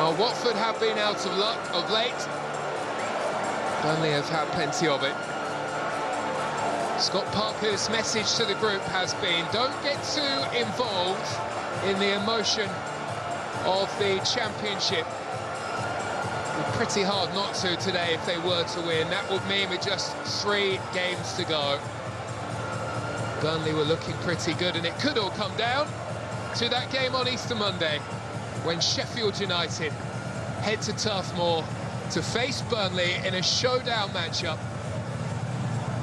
Well, Watford have been out of luck of late. Burnley have had plenty of it. Scott Parker's message to the group has been, don't get too involved in the emotion of the championship. It's pretty hard not to today if they were to win. That would mean with just 3 games to go. Burnley were looking pretty good, and it could all come down to that game on Easter Monday, when Sheffield United head to Turf Moor to face Burnley in a showdown matchup.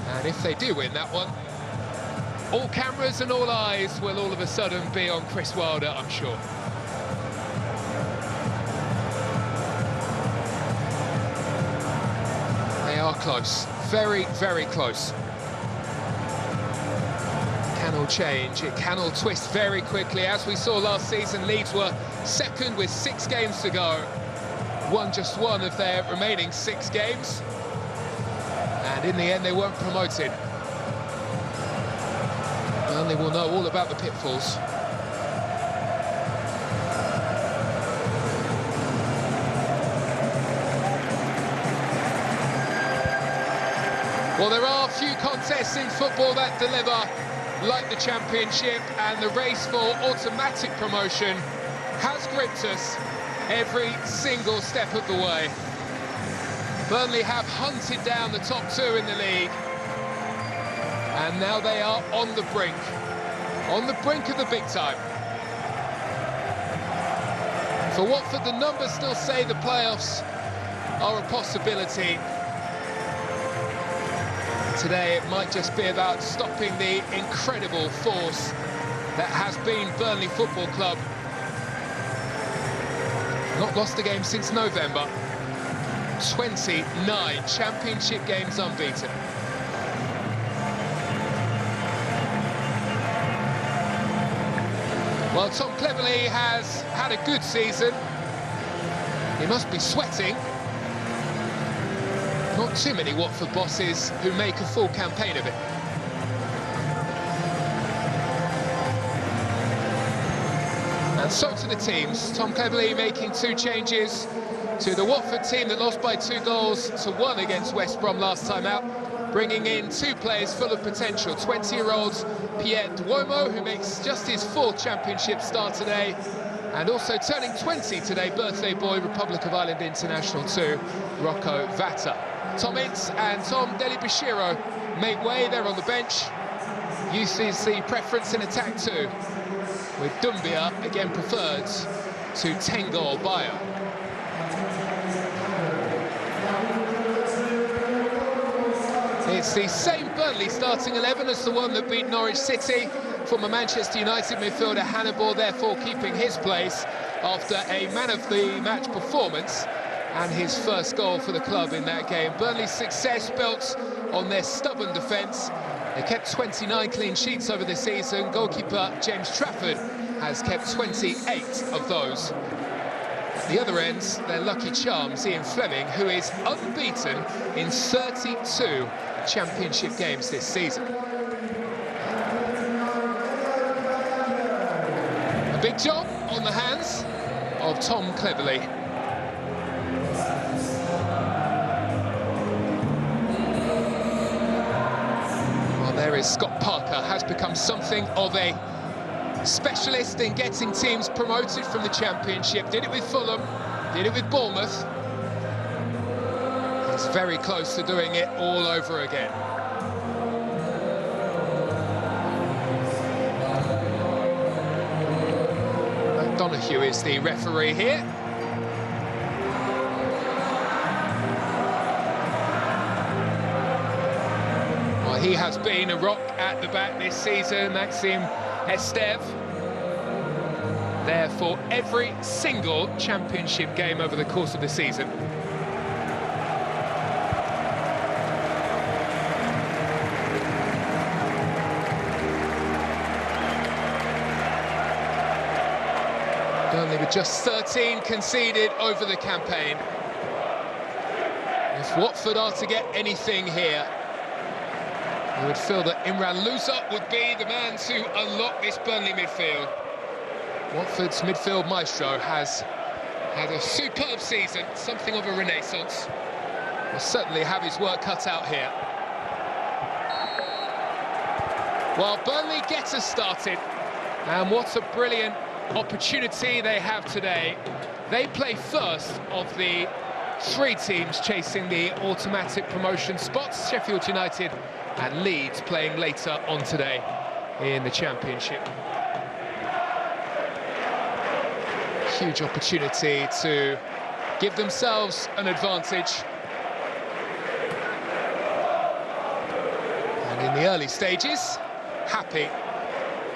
And if they do win that one, all cameras and all eyes will all of a sudden be on Chris Wilder, I'm sure. They are close, very, very close. It can all change, it can all twist very quickly. As we saw last season, Leeds were second with 6 games to go. Won just 1 of their remaining 6 games. And in the end, they weren't promoted. Burnley will know all about the pitfalls. Well, there are few contests in football that deliver like the Championship, and the race for automatic promotion has gripped us every single step of the way. Burnley have hunted down the top 2 in the league, and now they are on the brink of the big time. For Watford, the numbers still say the playoffs are a possibility. Today, it might just be about stopping the incredible force that has been Burnley Football Club. Not lost a game since November. 29 Championship games unbeaten. Well, Tom Cleverley has had a good season. He must be sweating. Not too many Watford bosses who make a full campaign of it. And so to the teams. Tom Cleverley making 2 changes to the Watford team that lost by 2 goals to 1 against West Brom last time out, bringing in 2 players full of potential. 20-year-old Pierre Duomo, who makes just his 4th Championship start today, and also turning 20 today, birthday boy, Republic of Ireland international too, Rocco Vata. Tom Ince and Tom Delibashiro make way, they're on the bench. Youth is the preference in attack too, with Dumbia again preferred to Tengol Bayo. It's the same Burnley starting 11 as the one that beat Norwich City. Former Manchester United midfielder Hannibal therefore keeping his place after a man-of-the-match performance and his first goal for the club in that game. Burnley's success built on their stubborn defence. They kept 29 clean sheets over the season. Goalkeeper James Trafford has kept 28 of those. At the other end, their lucky charms, Ian Fleming, who is unbeaten in 32 Championship games this season. A big job on the hands of Tom Cleverley. Well, there is Scott Parker, has become something of a specialist in getting teams promoted from the Championship. Did it with Fulham, did it with Bournemouth. He's very close to doing it all over again. Donahue is the referee here. Well, he has been a rock at the back this season, Maxime Esteve. There for every single Championship game over the course of the season. Burnley with just 13 conceded over the campaign. If Watford are to get anything here, you would feel that Imran Louza would be the man to unlock this Burnley midfield. Watford's midfield maestro has Had a superb season, something of a renaissance. Will certainly have his work cut out here. Well, Burnley get us started, and what a brilliant opportunity they have today. They play first of the three teams chasing the automatic promotion spots, Sheffield United and Leeds playing later on today in the Championship. Huge opportunity to give themselves an advantage. And in the early stages, happy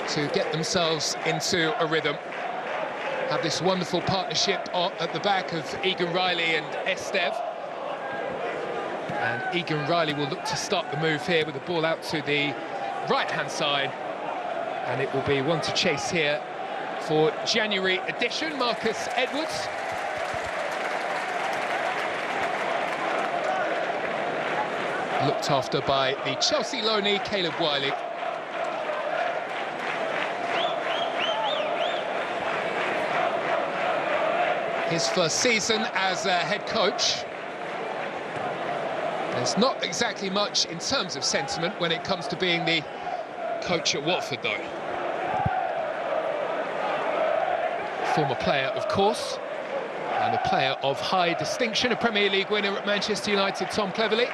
to get themselves into a rhythm. Have this wonderful partnership at the back of Egan Riley and Estev. And Egan Riley will look to start the move here with the ball out to the right-hand side. And it will be one to chase here for January edition, Marcus Edwards. Looked after by the Chelsea loanee, Caleb Wiley. His first season as a head coach. There's not exactly much in terms of sentiment when it comes to being the coach at Watford, though. Former player, of course, and a player of high distinction, a Premier League winner at Manchester United, Tom Cleverley.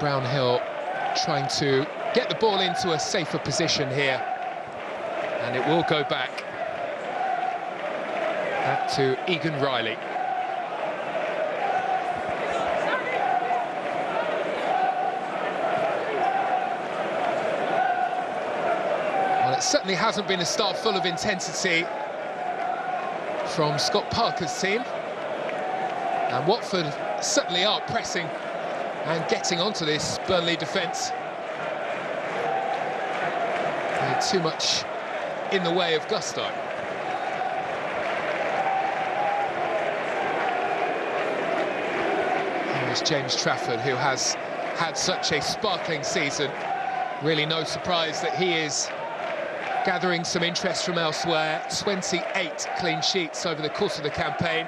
Brownhill trying to get the ball into a safer position here, and it will go back to Egan Riley. Well, it certainly hasn't been a start full of intensity from Scott Parker's team, and Watford certainly are pressing and getting onto this Burnley defence. Too much in the way of gusto. Here's James Trafford, who has had such a sparkling season. Really no surprise that he is gathering some interest from elsewhere. 28 clean sheets over the course of the campaign.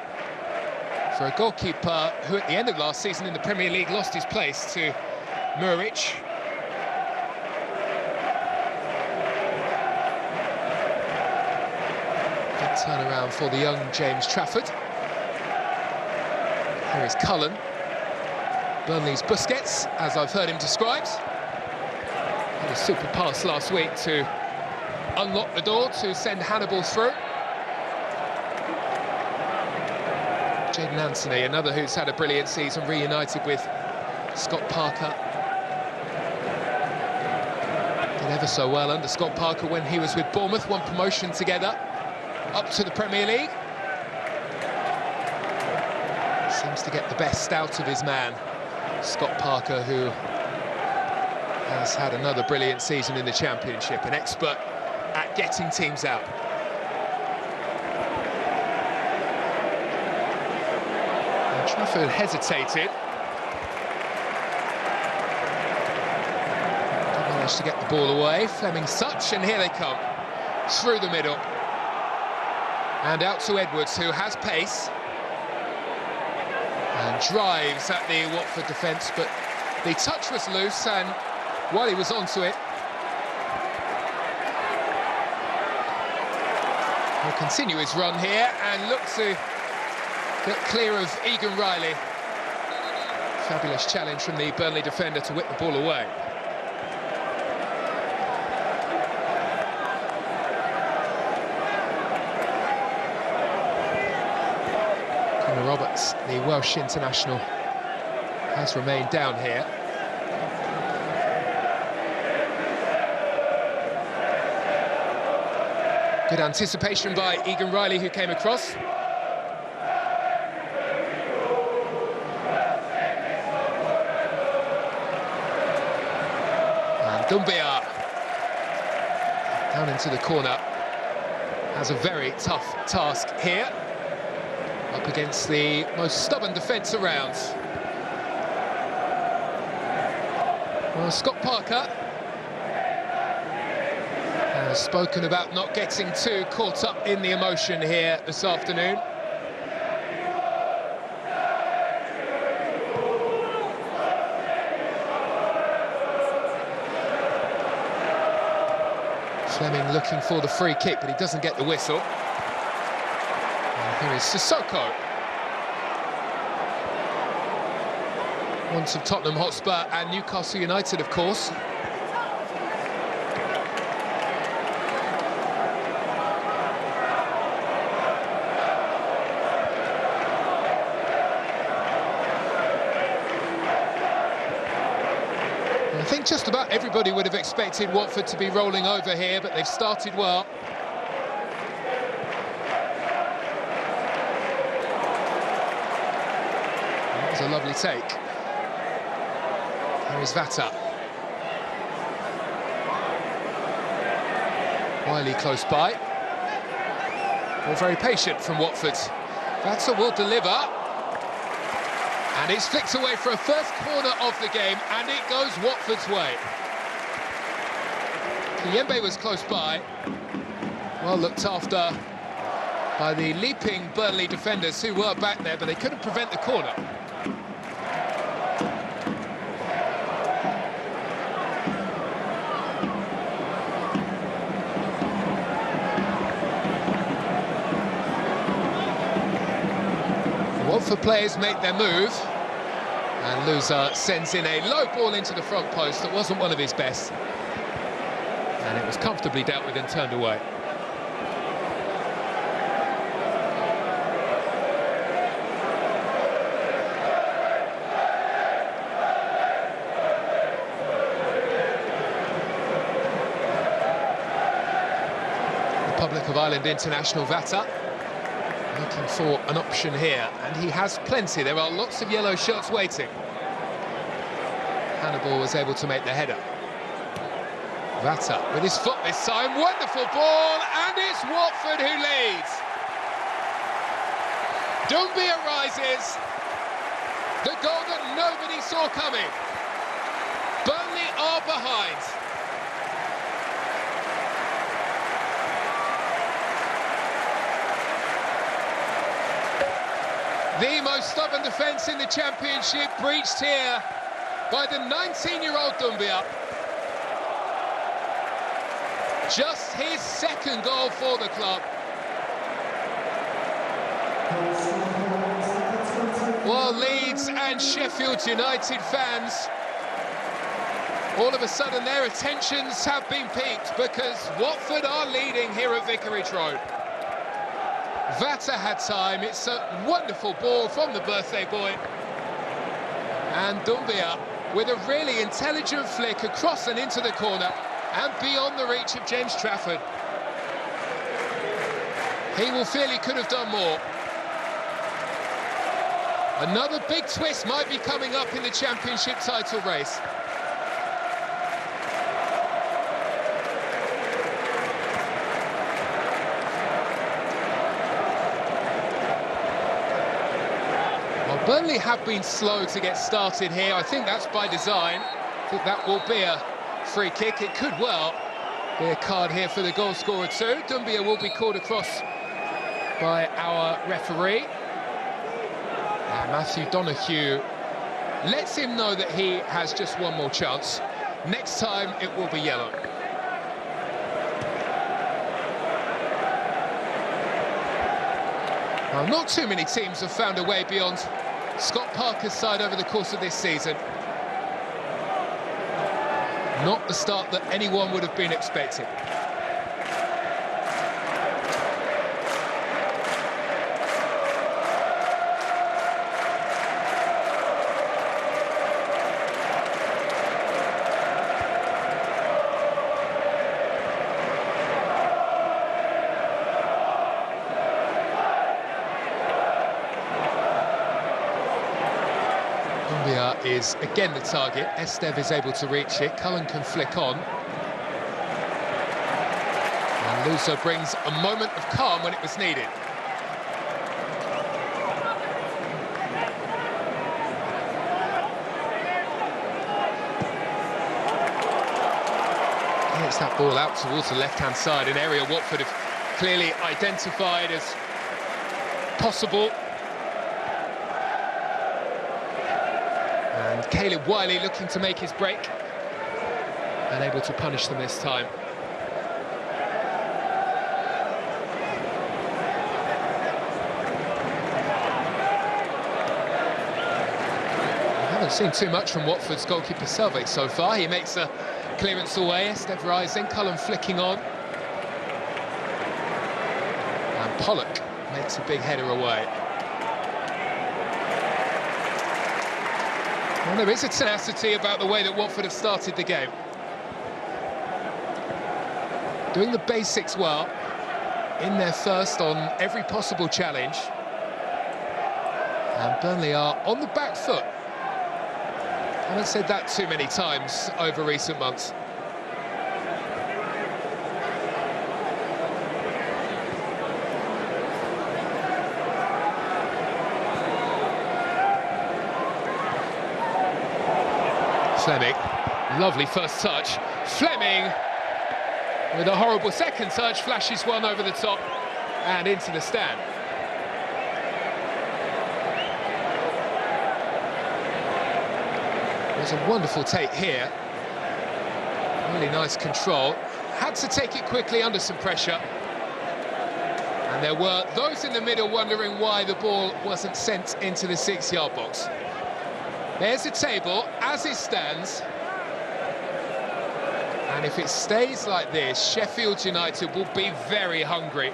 For a goalkeeper who at the end of last season in the Premier League lost his place to Muric. Good turnaround for the young James Trafford. Here is Cullen, Burnley's Busquets, as I've heard him described. Had a super pass last week to unlock the door to send Hannibal through. Jadon Anthony, another who's had a brilliant season, reunited with Scott Parker. Did ever so well under Scott Parker when he was with Bournemouth, won promotion together up to the Premier League. Seems to get the best out of his man, Scott Parker, who has had another brilliant season in the Championship, an expert at getting teams out. Trafford hesitated. Didn't manage to get the ball away. Fleming Such, and here they come. Through the middle. And out to Edwards, who has pace. And drives at the Watford defence, but the touch was loose, and while he was onto it, he'll continue his run here and look to get clear of Egan Riley. Fabulous challenge from the Burnley defender to whip the ball away. Connor Roberts, the Welsh international, has remained down here. Good anticipation by Egan Riley, who came across. Doumbia down into the corner, has a very tough task here, up against the most stubborn defence around. Well, Scott Parker He's spoken about not getting too caught up in the emotion here this afternoon. Fleming looking for the free kick, but he doesn't get the whistle. And here is Sissoko. Once of Tottenham Hotspur and Newcastle United, of course. I think just about everybody would have expected Watford to be rolling over here, but they've started well. That was a lovely take. Here is Vata. Wiley close by. All very patient from Watford. Vata will deliver. And it's flicked away for a first corner of the game, and it goes Watford's way. Kiyembe was close by. Well looked after by the leaping Burnley defenders who were back there, but they couldn't prevent the corner. Watford players make their move, and Louza sends in a low ball into the front post that wasn't one of his best, and it was comfortably dealt with and turned away. Republic of Ireland international Vata looking for an option here, and he has plenty. There are lots of yellow shots waiting. Hannibal was able to make the header. Vata with his foot this time, wonderful ball, and it's Watford who leads. Doumbia rises, the goal that nobody saw coming. Burnley are behind. The most stubborn defence in the Championship breached here by the 19-year-old Doumbia. Just his second goal for the club. Well, Leeds and Sheffield United fans, all of a sudden their attentions have been piqued because Watford are leading here at Vicarage Road. Vata had time, it's a wonderful ball from the birthday boy. And Doumbia with a really intelligent flick across and into the corner and beyond the reach of James Trafford. He will feel he could have done more. Another big twist might be coming up in the Championship title race. Burnley have been slow to get started here. I think that's by design. I think that will be a free kick. It could well be a card here for the goal scorer too. Doumbia will be called across by our referee. And Matthew Donoghue lets him know that he has just one more chance. Next time it will be yellow. Well, not too many teams have found a way beyond Scott Parker's side over the course of this season. Not the start that anyone would have been expecting. Is again the target. Estev is able to reach it. Cullen can flick on. And Louza brings a moment of calm when it was needed. Gets that ball out towards the left-hand side, an area Watford have clearly identified as possible. And Caleb Wiley looking to make his break, and able to punish them this time. Haven't seen too much from Watford's goalkeeper Selvig so far. He makes a clearance away, Esteve rising, Cullen flicking on. And Pollock makes a big header away. Well, there is a tenacity about the way that Watford have started the game. Doing the basics well, in their first on every possible challenge. And Burnley are on the back foot. I haven't said that too many times over recent months. Fleming, lovely first touch. Fleming, with a horrible second touch, flashes one over the top and into the stand. There's a wonderful take here. Really nice control. Had to take it quickly under some pressure. And there were those in the middle wondering why the ball wasn't sent into the 6-yard box. There's the table as it stands. And if it stays like this, Sheffield United will be very hungry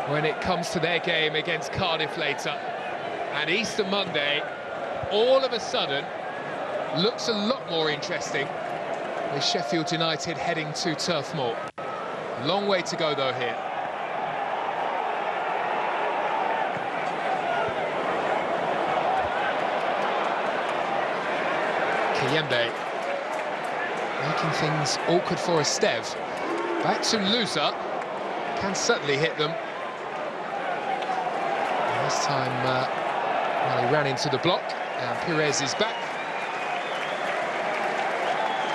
when it comes to their game against Cardiff later. And Easter Monday, all of a sudden, looks a lot more interesting with Sheffield United heading to Turf Moor. Long way to go though here. Kiyembe making things awkward for Esteve. Back to Louza, can certainly hit them. And this time, well, he ran into the block, and Perez is back.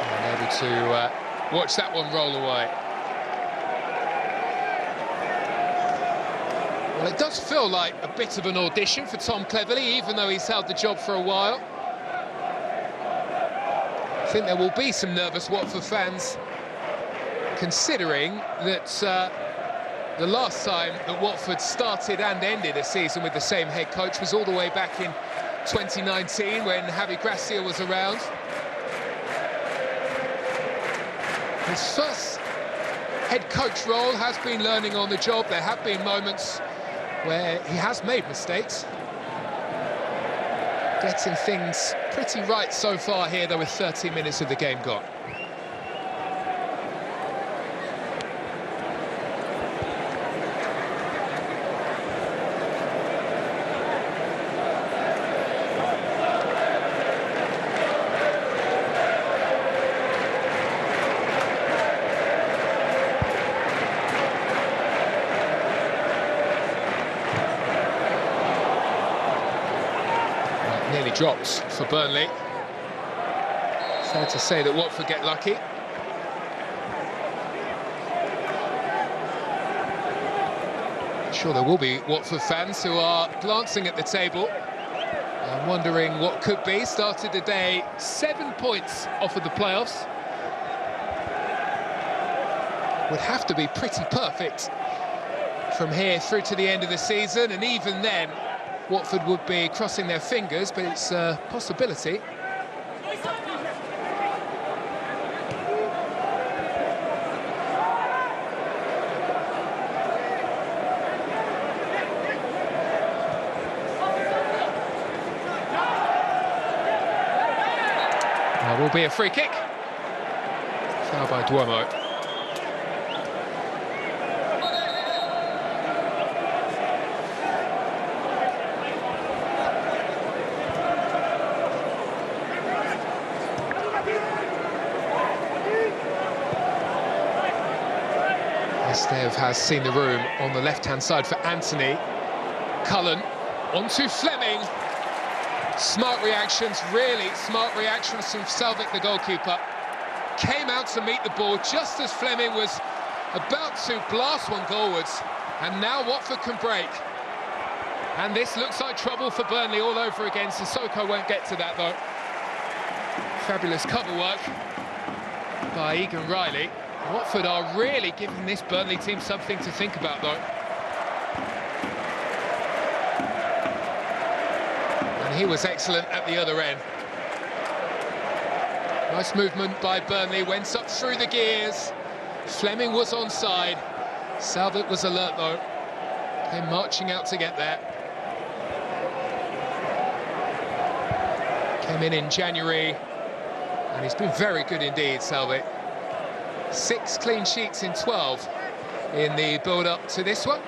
And able to watch that one roll away. Well, it does feel like a bit of an audition for Tom Cleverley, even though he's held the job for a while. I think there will be some nervous Watford fans, considering that the last time that Watford started and ended a season with the same head coach was all the way back in 2019 when Javi Gracia was around. His first head coach role has been learning on the job. There have been moments where he has made mistakes. Getting things pretty right so far here, though, with 30 minutes of the game gone. Nearly dropped for Burnley. Fair to say that Watford get lucky. I'm sure there will be Watford fans who are glancing at the table and wondering what could be. Started the day 7 points off of the playoffs. Would have to be pretty perfect from here through to the end of the season, and even then Watford would be crossing their fingers, but it's a possibility. There will be a free kick. Foul by Duomo. Esteve has seen the room on the left-hand side for Anthony. Cullen onto Fleming. Smart reactions, really smart reactions from Selvig, the goalkeeper. came out to meet the ball just as Fleming was about to blast one goalwards, and now Watford can break. And this looks like trouble for Burnley all over again. Sissoko won't get to that, though. Fabulous cover work by Egan Riley. Watford are really giving this Burnley team something to think about, though. And he was excellent at the other end. Nice movement by Burnley, went up through the gears. Fleming was onside. Salvert was alert, though. Came marching out to get there. Came in January, and he's been very good indeed, Salvert. 6 clean sheets in 12 in the build-up to this one.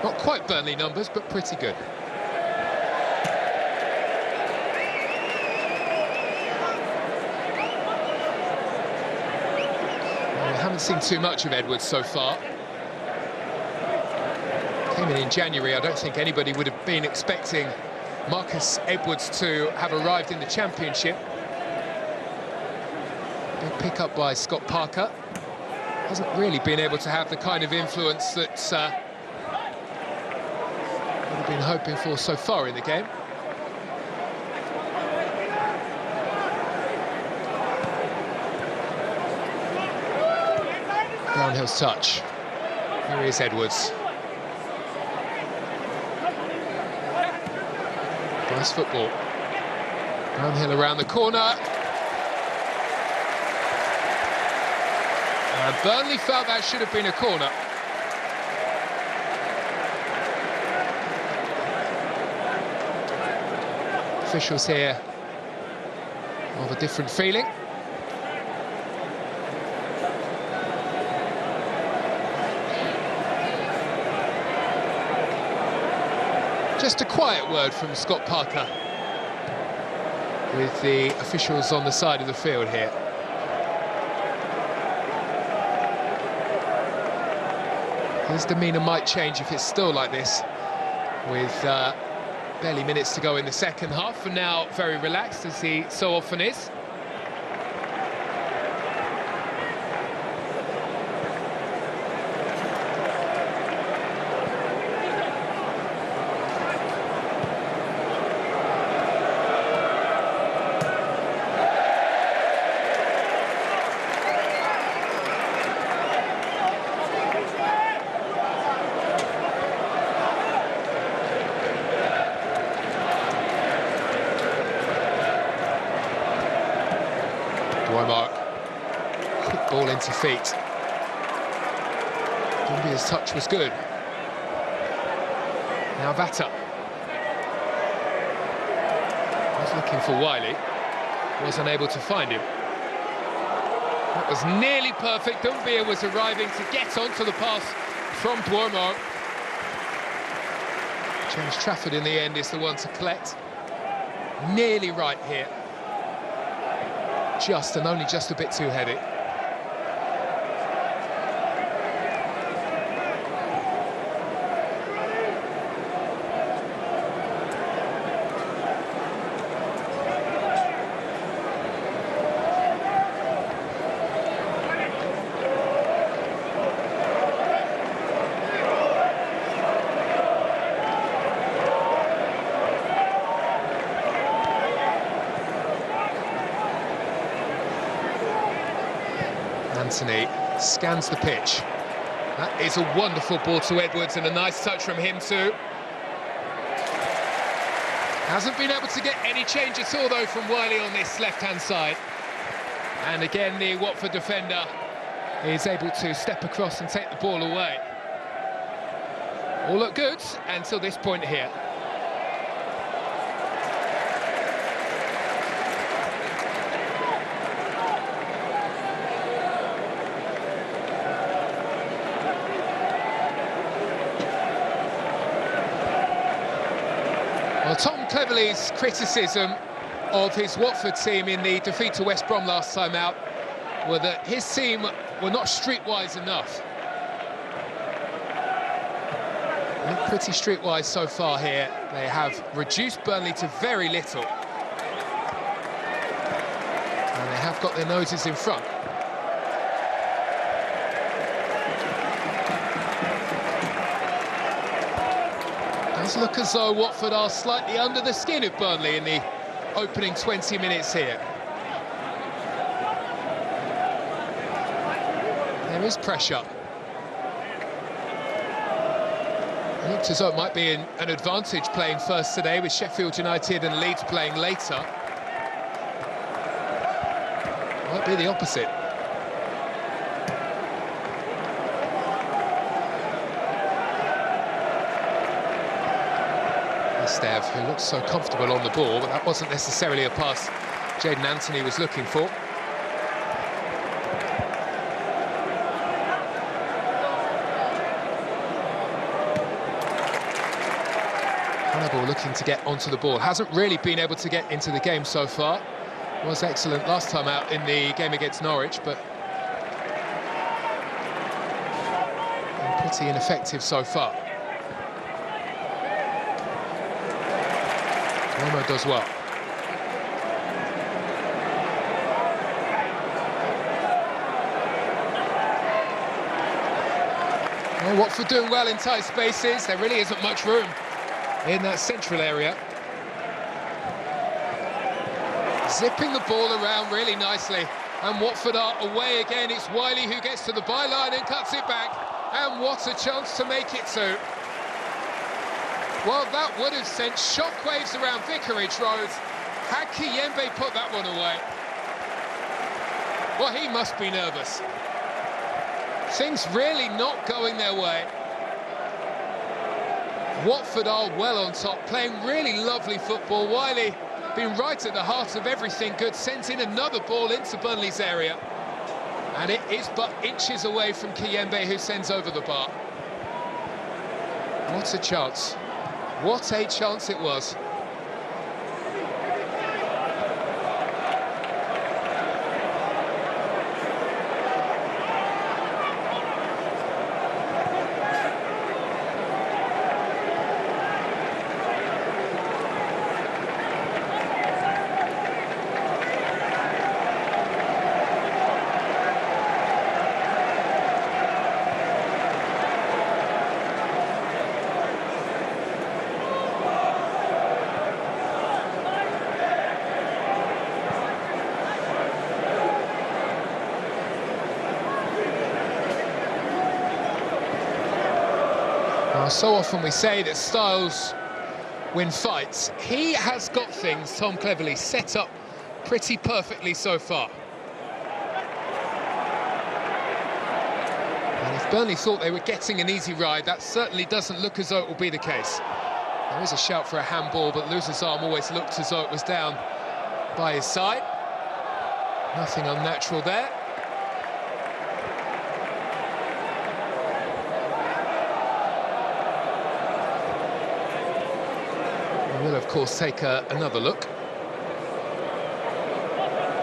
Not quite Burnley numbers, but pretty good. Well, we haven't seen too much of Edwards so far. Came in January. I don't think anybody would have been expecting Marcus Edwards to have arrived in the Championship. Big pick-up by Scott Parker. Hasn't really been able to have the kind of influence that we've been hoping for so far in the game. Brownhill's touch. Here is Edwards. Nice football. Brownhill around the corner. And Burnley felt that should have been a corner. Officials here of a different feeling. Just a quiet word from Scott Parker with the officials on the side of the field here. His demeanour might change if it's still like this, with barely minutes to go in the second half, for now very relaxed, as he so often is. Quick ball into feet. Dumbia's touch was good. Now Vata. Was looking for Wiley. Was unable to find him. That was nearly perfect. Dumbia was arriving to get onto the pass from Dwormo. James Trafford in the end is the one to collect. Nearly right here. Just and only just a bit too heavy. Anthony scans the pitch. That is a wonderful ball to Edwards, and a nice touch from him too. Hasn't been able to get any change at all, though, from Wiley on this left-hand side. And again, the Watford defender is able to step across and take the ball away. All look good until this point here. Well, Tom Cleverley's criticism of his Watford team in the defeat to West Brom last time out were that his team were not streetwise enough. Not pretty streetwise so far here. They have reduced Burnley to very little. And they have got their noses in front. Does look as though Watford are slightly under the skin of Burnley in the opening 20 minutes here. There is pressure. It looked as though it might be an advantage playing first today, with Sheffield United and Leeds playing later. Might be the opposite. Matchday, who looks so comfortable on the ball, but that wasn't necessarily a pass Jadon Anthony was looking for. Hannibal looking to get onto the ball. Hasn't really been able to get into the game so far. Was excellent last time out in the game against Norwich, but pretty ineffective so far. Romo does well. Well, Watford doing well in tight spaces. There really isn't much room in that central area. Zipping the ball around really nicely, and Watford are away again. It's Wiley who gets to the byline and cuts it back, and what a chance to make it two. Well, that would have sent shockwaves around Vicarage Road. Had Kiyembe put that one away, well, he must be nervous. Things really not going their way. Watford are well on top, playing really lovely football. Wiley been right at the heart of everything good, sent in another ball into Burnley's area. And it is but inches away from Kiyembe, who sends over the bar. What a chance. What a chance it was. So often we say that styles win fights. He has got things, Tom Cleverley, set up pretty perfectly so far. And if Burnley thought they were getting an easy ride, that certainly doesn't look as though it will be the case. There is a shout for a handball, but Luz's arm always looked as though it was down by his side. Nothing unnatural there. Will, of course, take another look.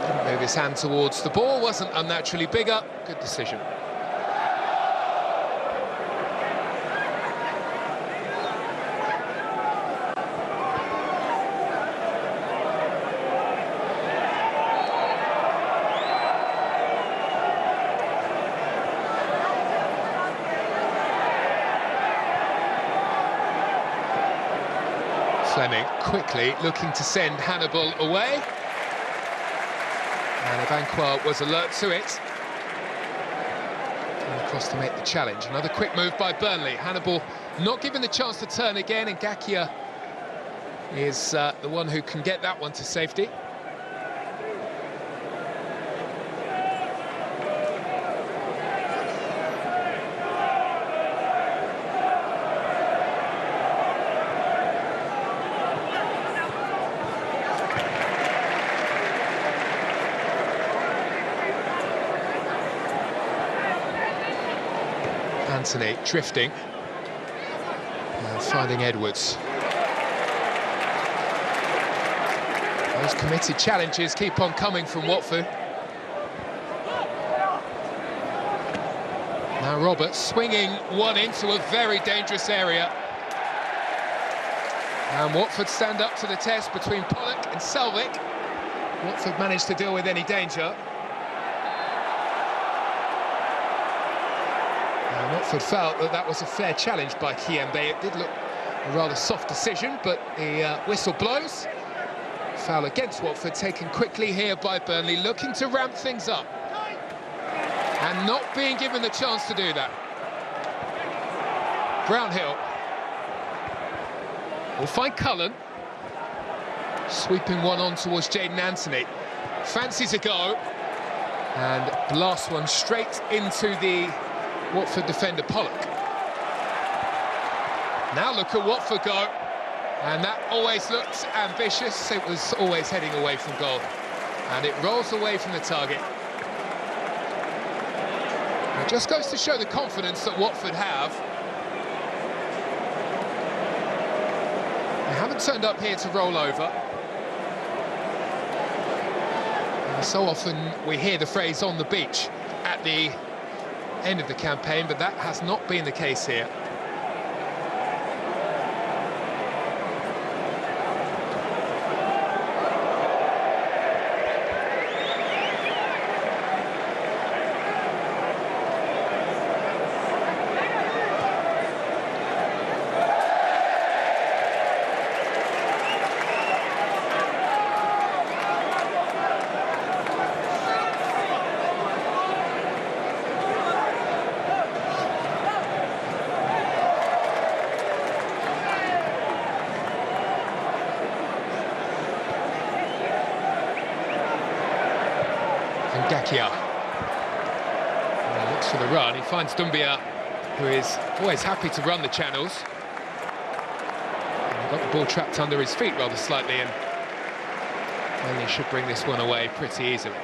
Didn't move his hand towards the ball, wasn't unnaturally bigger. Good decision. Fleming quickly looking to send Hannibal away. And Abankwah was alert to it. And across to make the challenge. Another quick move by Burnley. Hannibal not given the chance to turn again, and Gakia is the one who can get that one to safety. Anthony drifting and finding Edwards. Those committed challenges keep on coming from Watford. Now Roberts swinging one into a very dangerous area. And Watford stand up to the test between Pollock and Selvik. Watford managed to deal with any danger. And Watford felt that that was a fair challenge by Kiembe. It did look a rather soft decision, but the whistle blows. Foul against Watford, taken quickly here by Burnley, looking to ramp things up. And not being given the chance to do that. Brownhill will find Cullen. Sweeping one on towards Jadon Anthony. Fancies a go. And blasts one straight into the Watford defender, Pollock. Now look at Watford go. And that always looked ambitious. It was always heading away from goal. And it rolls away from the target. It just goes to show the confidence that Watford have. They haven't turned up here to roll over. And so often we hear the phrase "on the beach" at the end of the campaign, but that has not been the case here. Gakia. Looks for the run. He finds Doumbia, who is always happy to run the channels. And he got the ball trapped under his feet rather slightly, and he should bring this one away pretty easily.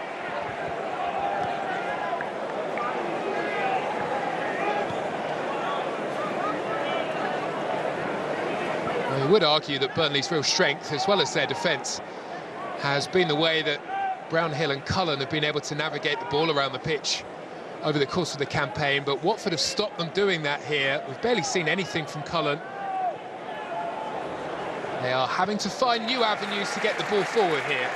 Well, you would argue that Burnley's real strength, as well as their defence, has been the way that Brownhill and Cullen have been able to navigate the ball around the pitch over the course of the campaign, but Watford have stopped them doing that here. We've barely seen anything from Cullen. They are having to find new avenues to get the ball forward here.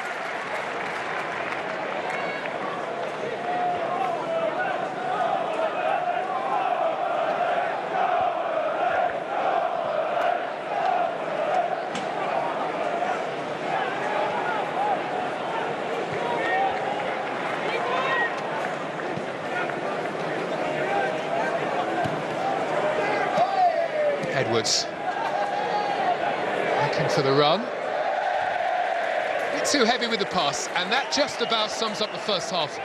Edwards looking for the run. A bit too heavy with the pass, and that just about sums up the first half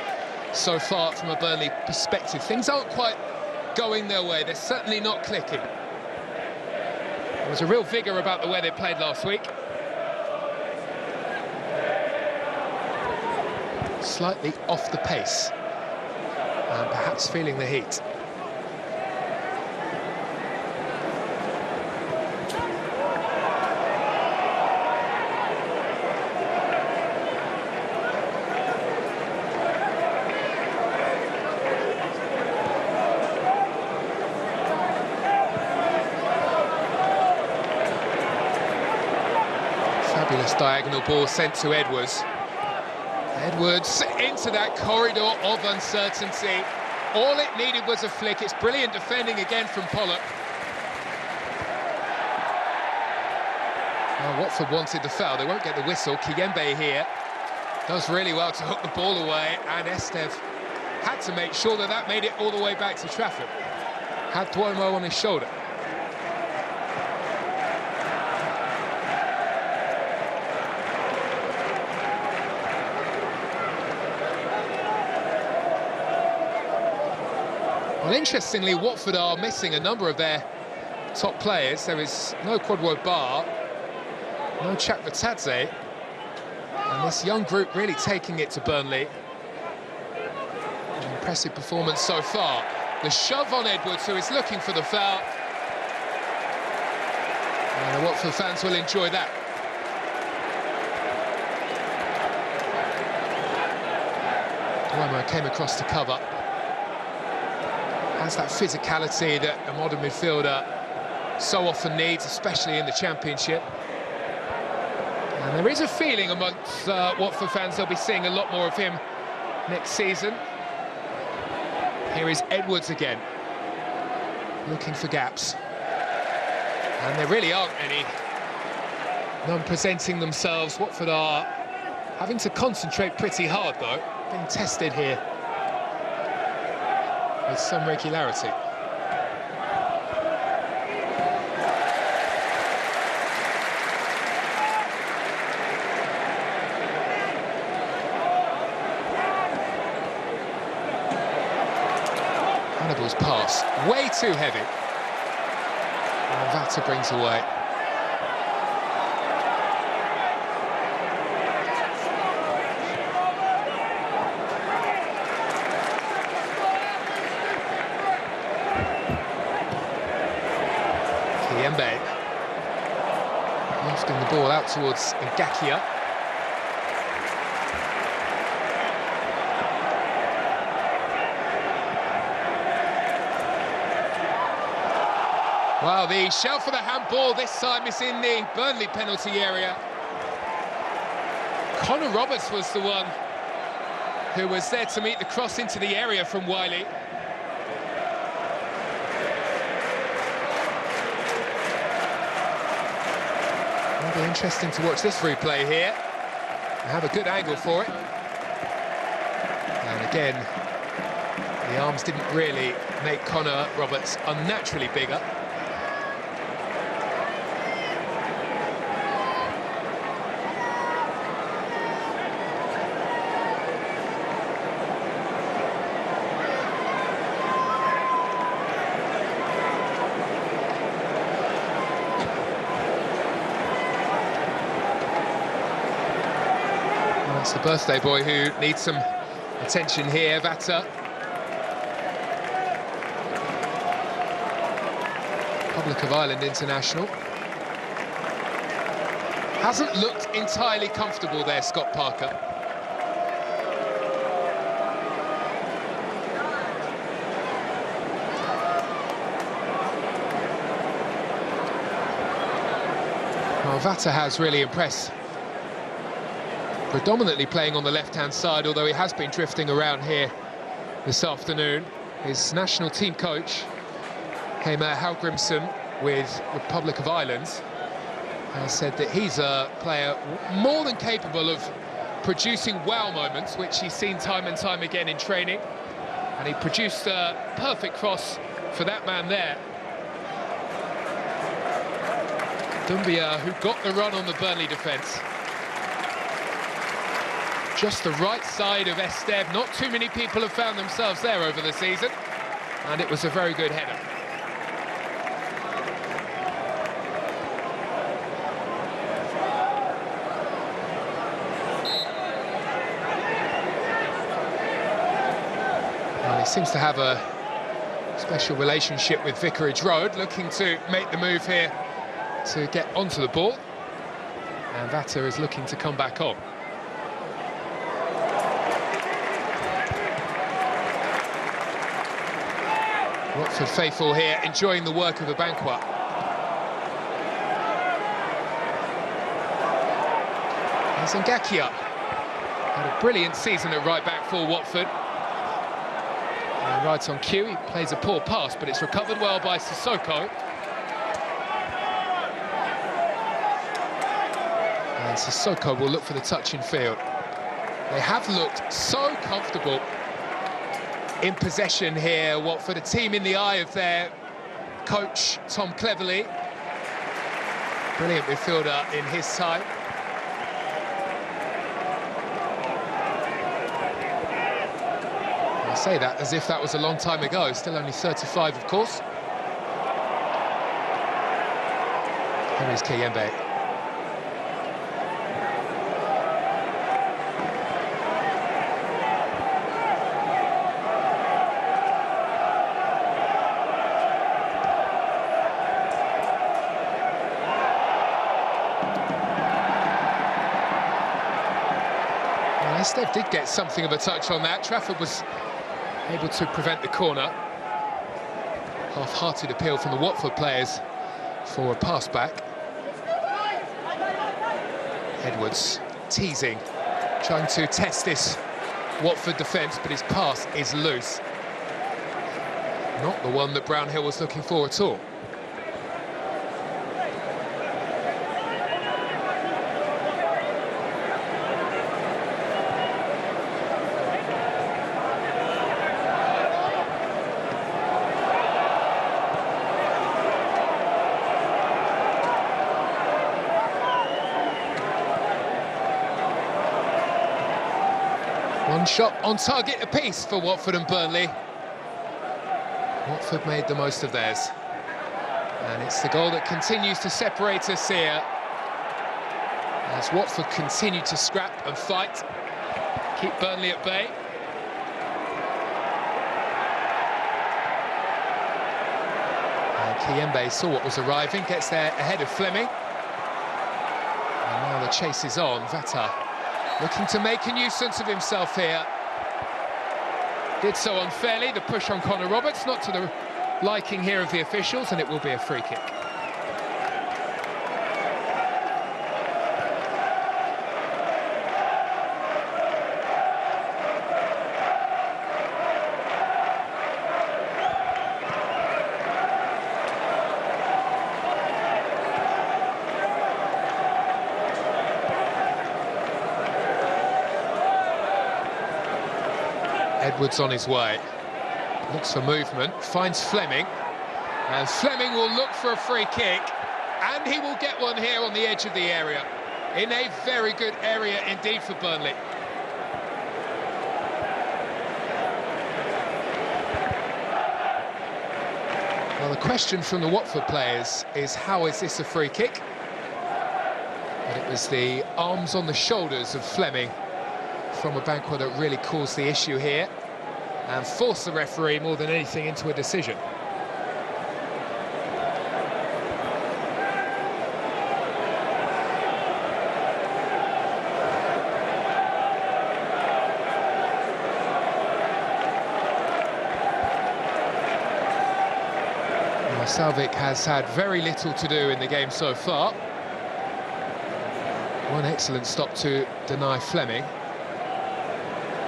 so far from a Burnley perspective. Things aren't quite going their way. They're certainly not clicking. There was a real vigour about the way they played last week. Slightly off the pace, and perhaps feeling the heat. Fabulous diagonal ball sent to Edwards. Edwards into that corridor of uncertainty. All it needed was a flick. It's brilliant defending again from Pollock. Well, Watford wanted the foul. They won't get the whistle. Kiembe here does really well to hook the ball away, and Esteve had to make sure that that made it all the way back to Trafford. Had Duomo on his shoulder. Well, interestingly, Watford are missing a number of their top players. There is no Quadwo Bar, no Chakvetadze, and this young group really taking it to Burnley. An impressive performance so far. The shove on Edwards, who is looking for the foul. And the Watford fans will enjoy that. Duomo came across to cover. Has that physicality that a modern midfielder so often needs, especially in the Championship. And And there is a feeling amongst Watford fans they'll be seeing a lot more of him next season. Here is Edwards again, looking for gaps. And there really aren't any. None presenting themselves. Watford are having to concentrate pretty hard, though. Being tested here with some regularity. Hannibal's pass, way too heavy. And Vata brings away. Kiembe lofting the ball out towards Ngakia. Well, the shout for the handball this time is in the Burnley penalty area. Connor Roberts was the one who was there to meet the cross into the area from Wiley. It'll be interesting to watch this replay here. They have a good angle for it. And again, the arms didn't really make Connor Roberts unnaturally bigger. It's the birthday boy who needs some attention here, Vata. Republic of Ireland international. Hasn't looked entirely comfortable there, Scott Parker. Well, Vata has really impressed. Predominantly playing on the left-hand side, although he has been drifting around here this afternoon. His national team coach, Heimir Hallgrímsson with Republic of Ireland, has said that he's a player more than capable of producing wow moments, which he's seen time and time again in training. And he produced a perfect cross for that man there. Doumbia, who got the run on the Burnley defence. Just the right side of Esteb. Not too many people have found themselves there over the season. And it was a very good header. Well, he seems to have a special relationship with Vicarage Road, looking to make the move here to get onto the ball. And Vata is looking to come back on. Watford faithful here, enjoying the work of the Banquet. There's Ngakia. Had a brilliant season at right-back for Watford. And right on cue, he plays a poor pass, but it's recovered well by Sissoko. And Sissoko will look for the touch in field. They have looked so comfortable in possession here, Watford, a team in the eye of their coach, Tom Cleverley. Brilliant midfielder in his time. I say that as if that was a long time ago, still only 35, of course. Here is Kiembe. Esteb did get something of a touch on that. Trafford was able to prevent the corner. Half-hearted appeal from the Watford players for a pass back. Edwards teasing, trying to test this Watford defence, but his pass is loose. Not the one that Brownhill was looking for at all. One shot on target apiece for Watford and Burnley. Watford made the most of theirs. And it's the goal that continues to separate us here, as Watford continue to scrap and fight, keep Burnley at bay. And Kiembe saw what was arriving, gets there ahead of Fleming. And now the chase is on. Vata looking to make a nuisance of himself here. Did so unfairly, the push on Connor Roberts, not to the liking here of the officials, and it will be a free kick. Edwards on his way, looks for movement, finds Fleming, and Fleming will look for a free kick, and he will get one here on the edge of the area, in a very good area indeed for Burnley. Well, the question from the Watford players is, how is this a free kick? But it was the arms on the shoulders of Fleming from a banquet that really caused the issue here and forced the referee more than anything into a decision. Now, Salvik has had very little to do in the game so far. One excellent stop to deny Fleming.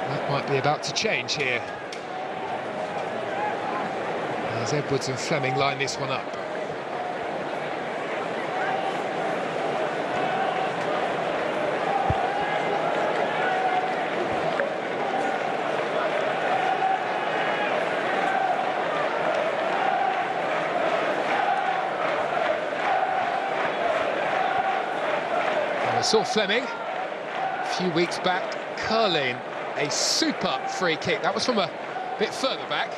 That might be about to change here, as Edwards and Fleming line this one up. And I saw Fleming a few weeks back curling a super free kick. That was from a bit further back.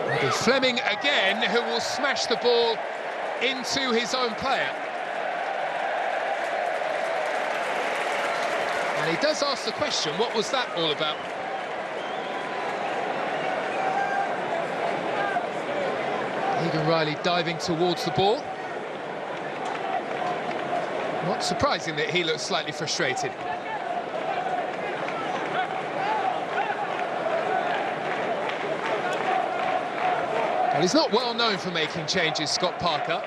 It'll be Fleming again, who will smash the ball into his own player. And he does ask the question, what was that all about? Egan Riley diving towards the ball. Not surprising that he looks slightly frustrated. Well, he's not well known for making changes, Scott Parker.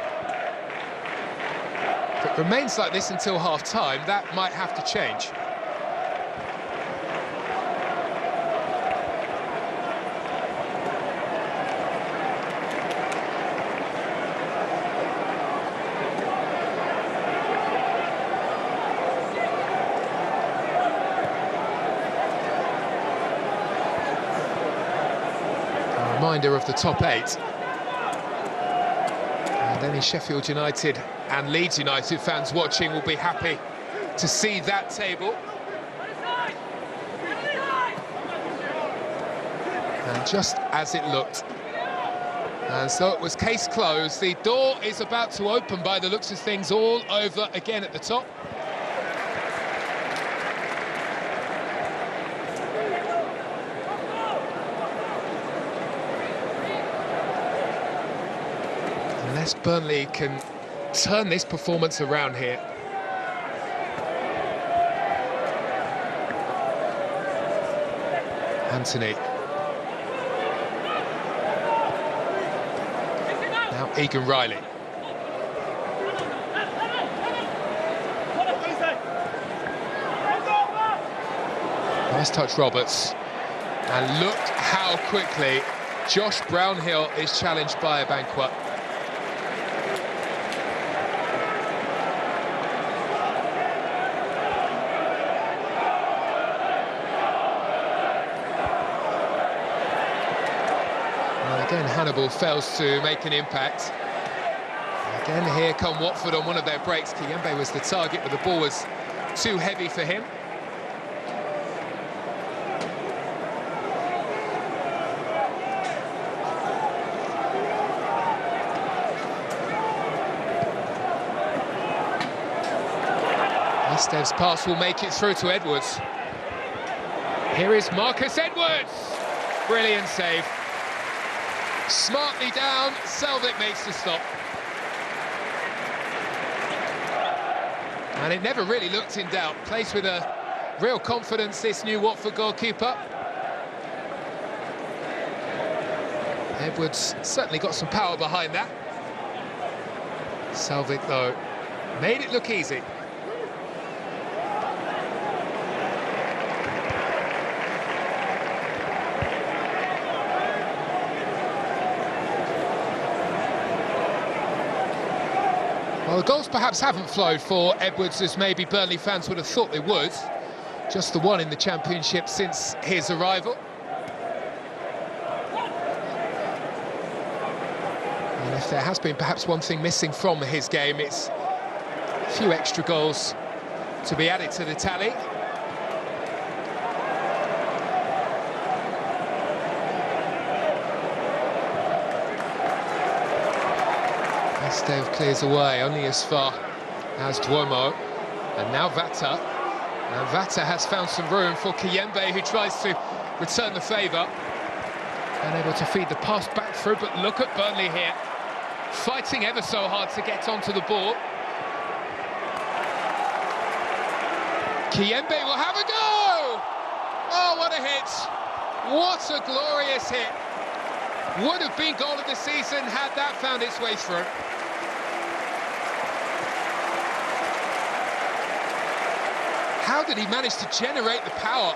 If it remains like this until half-time, that might have to change. Reminder of the top 8, and any Sheffield United and Leeds United fans watching will be happy to see that table. And just as it looked, and so it was case closed. The door is about to open by the looks of things, all over again at the top. Unless Burnley can turn this performance around here. Anthony. Now Egan Riley. Nice touch, Roberts. And look how quickly Josh Brownhill is challenged by a Banquet. Well, again, Hannibal fails to make an impact. Again, here come Watford on one of their breaks. Kiyembe was the target, but the ball was too heavy for him. Estev's pass will make it through to Edwards. Here is Marcus Edwards. Brilliant save. Smartly down, Selvik makes the stop. And it never really looked in doubt. Plays with a real confidence, this new Watford goalkeeper. Edwards certainly got some power behind that. Selvik, though, made it look easy. Well, the goals perhaps haven't flowed for Edwards as maybe Burnley fans would have thought they would. Just the one in the Championship since his arrival. And if there has been perhaps one thing missing from his game, it's a few extra goals to be added to the tally. Esteve clears away, only as far as Duomo. And now Vata. And Vata has found some room for Kiyembe, who tries to return the favour. Unable to feed the pass back through, but look at Burnley here. Fighting ever so hard to get onto the ball. Kiyembe will have a go! Oh, what a hit! What a glorious hit! Would have been goal of the season had that found its way through. How did he manage to generate the power?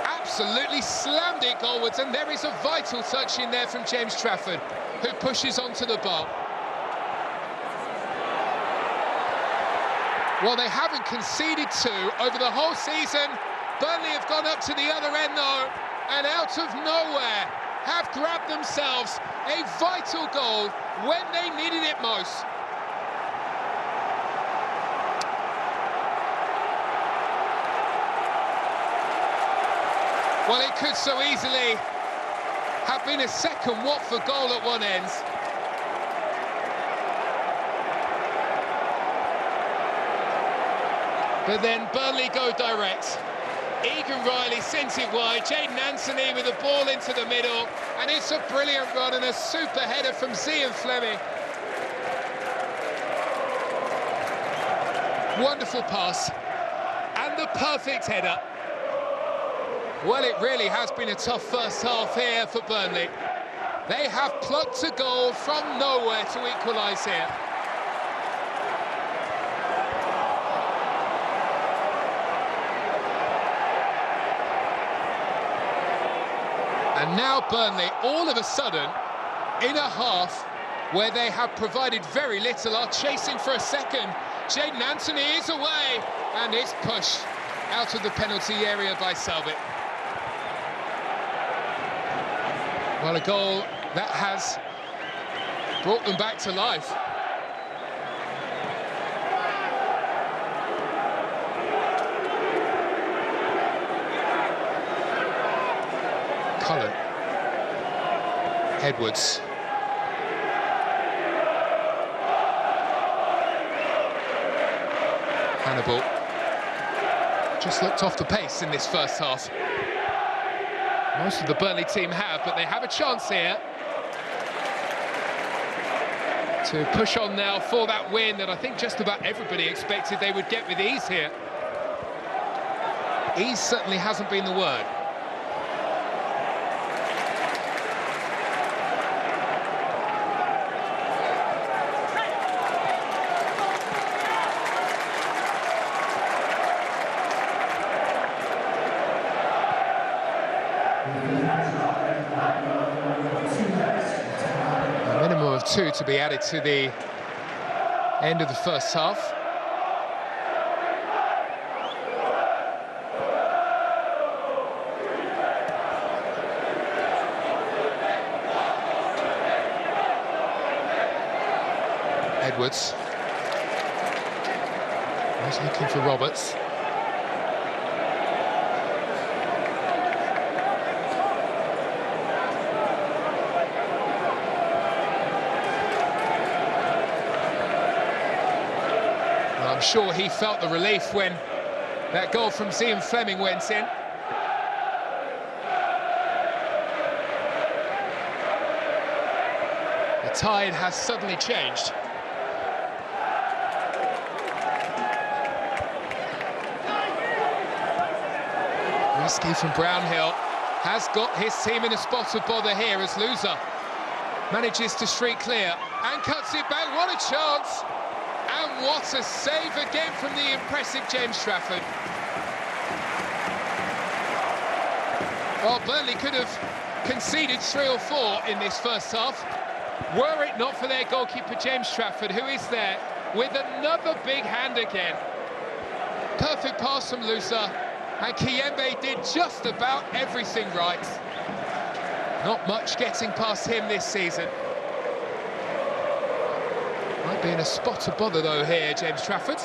Absolutely slammed it goalwards, and there is a vital touch in there from James Trafford, who pushes onto the bar. Well, they haven't conceded two over the whole season. Burnley have gone up to the other end, though, and out of nowhere have grabbed themselves a vital goal when they needed it most. Well, it could so easily have been a second Watford goal at one end. But then Burnley go direct. Egan Riley sends it wide, Jaden Anthony with the ball into the middle, and it's a brilliant run and a super header from Zian Fleming. Wonderful pass, and the perfect header. Well, it really has been a tough first half here for Burnley. They have plucked a goal from nowhere to equalise here. And now Burnley, all of a sudden, in a half where they have provided very little, are chasing for a second. Jaden Anthony is away, and it's pushed out of the penalty area by Selvik. Well, a goal that has brought them back to life. Cullen. Edwards. Hannibal. Just looked off the pace in this first half. Most of the Burnley team have, but they have a chance here to push on now for that win that I think just about everybody expected they would get with ease here. Ease certainly hasn't been the word. 2 to be added to the end of the first half. Edwards. He's looking for Roberts. I'm sure he felt the relief when that goal from Ian Fleming went in. The tide has suddenly changed. Risky from Brownhill, has got his team in a spot of bother here as Loser manages to streak clear and cuts it back. What a chance! And what a save again from the impressive James Trafford. Well, Burnley could have conceded 3 or 4 in this first half, were it not for their goalkeeper James Trafford, who is there with another big hand again. Perfect pass from Loser, and Kiyembe did just about everything right. Not much getting past him this season. Might be in a spot of bother though here, James Trafford.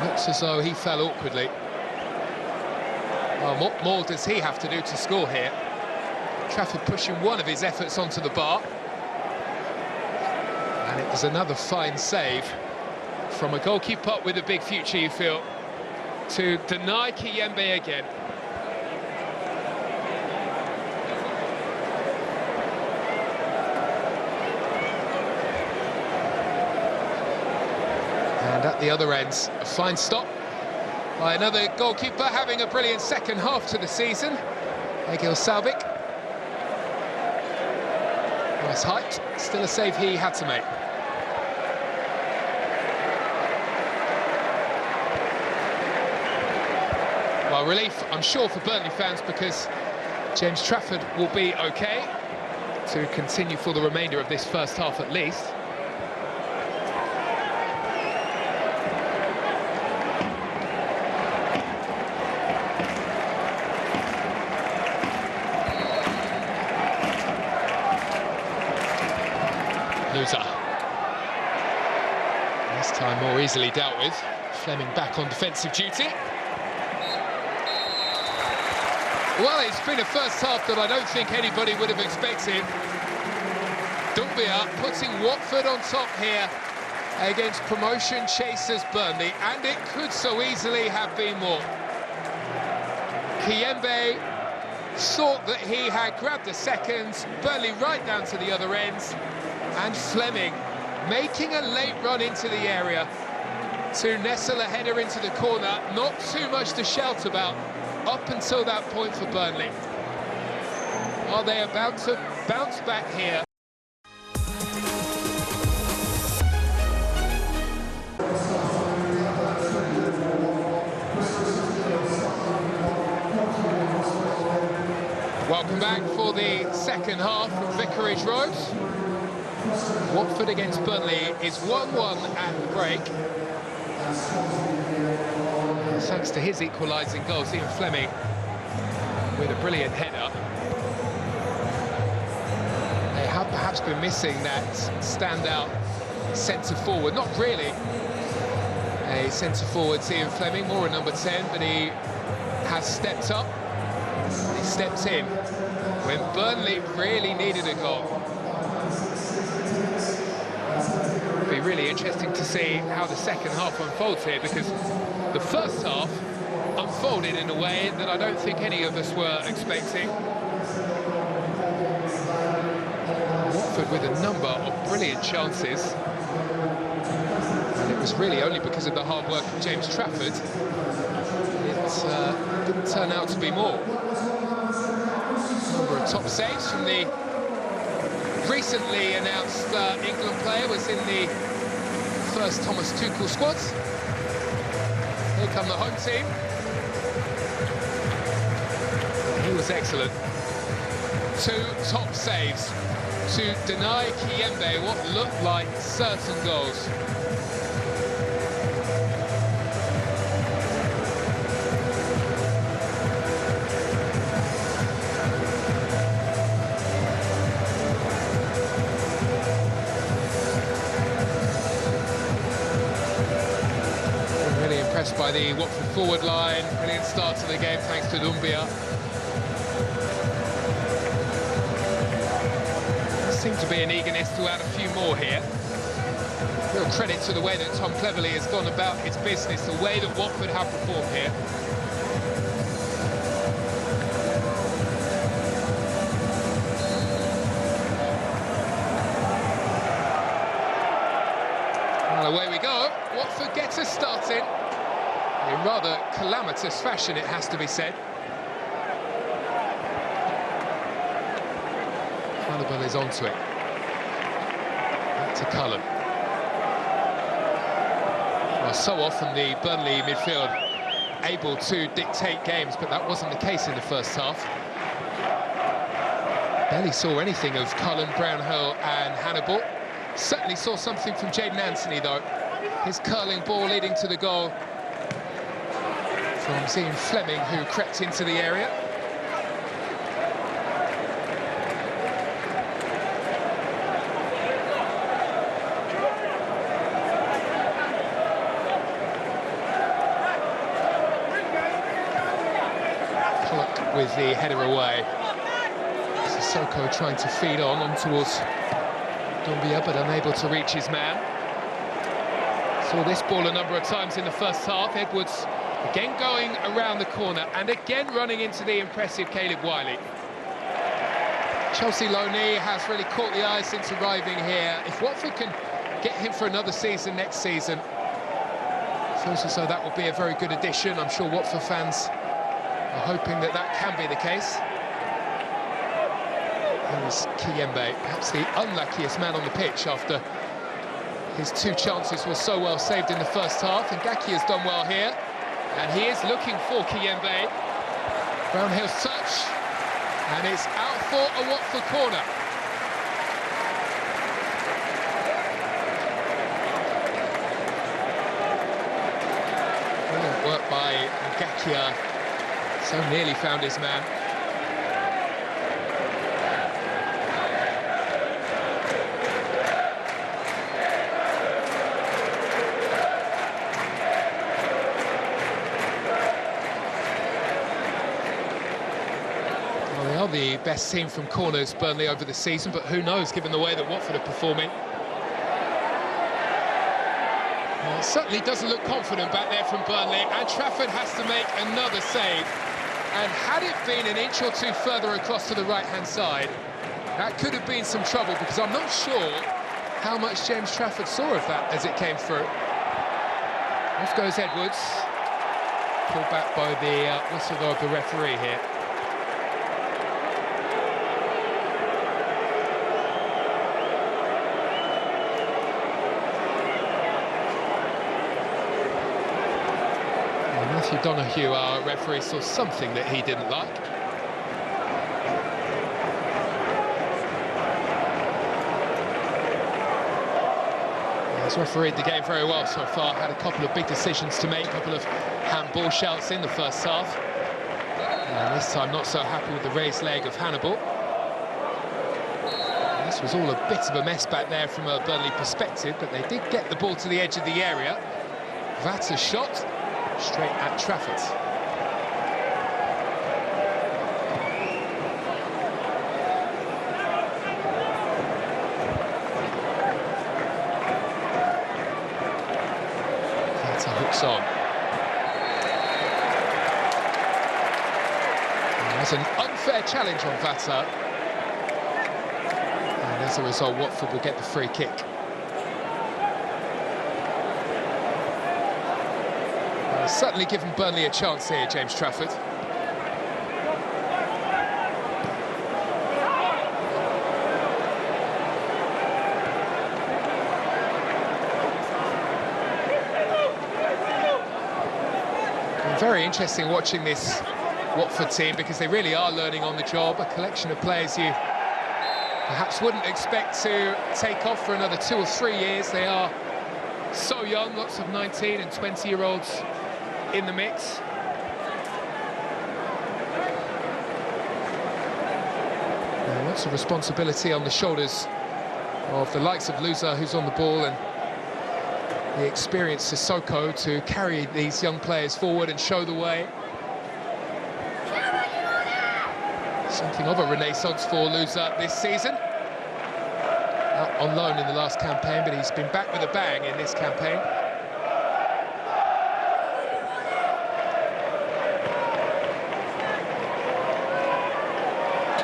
Looks as though he fell awkwardly. Well, what more does he have to do to score here? Trafford pushing one of his efforts onto the bar. And it was another fine save from a goalkeeper with a big future, you feel, to deny Kiyembe again. And at the other end, a fine stop by another goalkeeper having a brilliant second half to the season, Egil Salvik. Nice height, still a save he had to make. Well, relief, I'm sure, for Burnley fans, because James Trafford will be okay to continue for the remainder of this first half at least. Loser. This time more easily dealt with. Fleming back on defensive duty. Well, it's been a first half that I don't think anybody would have expected. Doumbia putting Watford on top here against promotion chasers Burnley, and it could so easily have been more. Kiyembe thought that he had grabbed a second, Burnley right down to the other end, and Fleming making a late run into the area to nestle a header into the corner. Not too much to shout about up until that point for Burnley. Are they about to bounce back here? Welcome back for the second half from Vicarage Road. Watford against Burnley is 1-1 at the break. Thanks to his equalising goal, Ian Fleming with a brilliant header. They have perhaps been missing that standout centre-forward. Not really a centre-forward, Ian Fleming, more a number 10, but he has stepped up. He stepped in when Burnley really needed a goal. It'll be really interesting to see how the second half unfolds here, because the first half unfolded in a way that I don't think any of us were expecting. Watford with a number of brilliant chances, and it was really only because of the hard work of James Trafford it didn't turn out to be more. Number of top saves from the recently announced England player was in the first Thomas Tuchel squad. Here come the home team. He was excellent. Two top saves to deny Kiembe what looked like certain goals. Really impressed by the Watford forward line. Brilliant start to the game thanks to Dumbia. Seems to be an eagerness to add a few more here. Real credit to the way that Tom Cleverley has gone about his business, the way that Watford have performed here. Well, away we go. Watford gets us started in rather calamitous fashion, it has to be said. Hannibal is onto it. Back to Cullen. Well, so often the Burnley midfield able to dictate games, but that wasn't the case in the first half. Barely saw anything of Cullen, Brownhill and Hannibal. Certainly saw something from Jadon Anthony, though. His curling ball leading to the goal from Zian Fleming, who crept into the area. With the header away. Sissoko trying to feed on towards Dumbia, but unable to reach his man. Saw this ball a number of times in the first half. Edwards again going around the corner and again running into the impressive Caleb Wiley. Chelsea loanee has really caught the eye since arriving here. If Watford can get him for another season next season, feels as though that will be a very good addition. I'm sure Watford fans hoping that that can be the case. Here's Kiembe, perhaps the unluckiest man on the pitch after his two chances were so well saved in the first half, and Gaki has done well here, and he is looking for Kiembe. Brownhill's touch, and it's out for a Watford corner. Brilliant work by Gaki. So nearly found his man. Well, they are the best team from corners, Burnley, over the season, but who knows, given the way that Watford are performing. Well, it certainly doesn't look confident back there from Burnley, and Trafford has to make another save. And had it been an inch or two further across to the right-hand side, that could have been some trouble, because I'm not sure how much James Trafford saw of that as it came through. Off goes Edwards. Pulled back by the whistle of the referee here. Matthew Donoghue, our referee, saw something that he didn't like. He's refereed the game very well so far, had a couple of big decisions to make, a couple of handball shouts in the first half. And this time not so happy with the raised leg of Hannibal. This was all a bit of a mess back there from a Burnley perspective, but they did get the ball to the edge of the area. Vata's shot. Straight at Trafford. Vata hooks on. And there's an unfair challenge on Vata. And as a result, Watford will get the free kick. Certainly given Burnley a chance here, James Trafford. Very interesting watching this Watford team, because they really are learning on the job. A collection of players you perhaps wouldn't expect to take off for another 2 or 3 years. They are so young, lots of 19 and 20-year-olds in the mix. And lots of responsibility on the shoulders of the likes of Louza, who's on the ball, and the experienced Sissoko to carry these young players forward and show the way. Something of a renaissance for Louza this season. Out on loan in the last campaign, but he's been back with a bang in this campaign.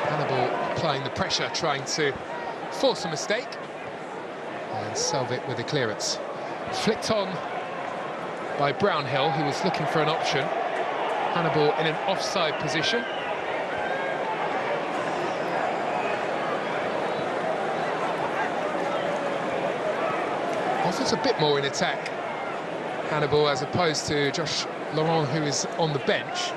Hannibal applying the pressure, trying to force a mistake and solve it with a clearance. Flicked on by Brownhill, who was looking for an option. Hannibal in an offside position. Offers a bit more in attack, Hannibal, as opposed to Josh Laurent, who is on the bench.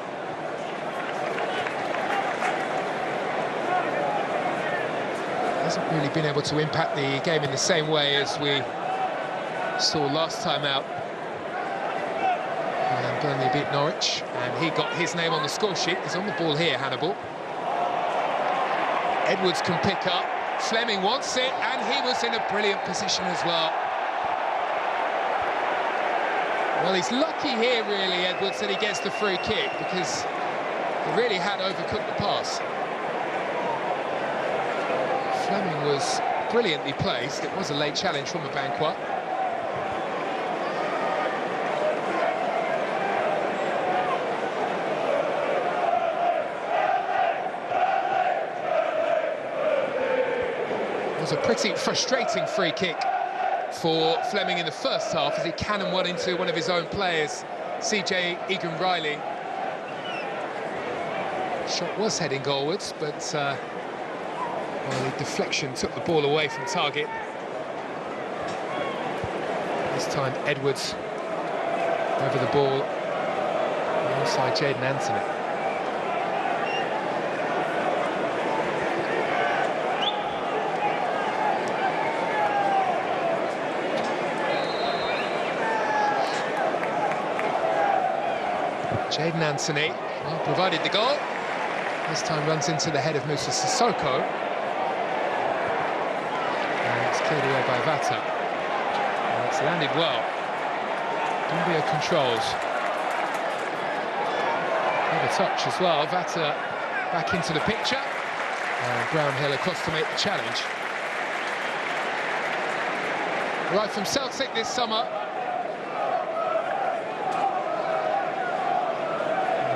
Hasn't really been able to impact the game in the same way as we saw last time out. And Burnley beat Norwich, and he got his name on the score sheet. He's on the ball here, Hannibal. Edwards can pick up. Fleming wants it, and he was in a brilliant position as well. Well, he's lucky here, really, Edwards, that he gets the free kick, because he really had overcooked the pass. Fleming was brilliantly placed. It was a late challenge from Abankwah. It was a pretty frustrating free kick for Fleming in the first half, as he cannoned one into one of his own players, CJ Egan-Riley. Shot was heading goalwards, but well, the deflection took the ball away from target. This time Edwards over the ball alongside Jayden Anthony. Jayden Anthony, well, provided the goal. This time runs into the head of Moussa Sissoko. And it's cleared away by Vata. And it's landed well. Dumbia controls. Another touch as well. Vata back into the picture. And Brownhill across to make the challenge. Right from Celtic this summer.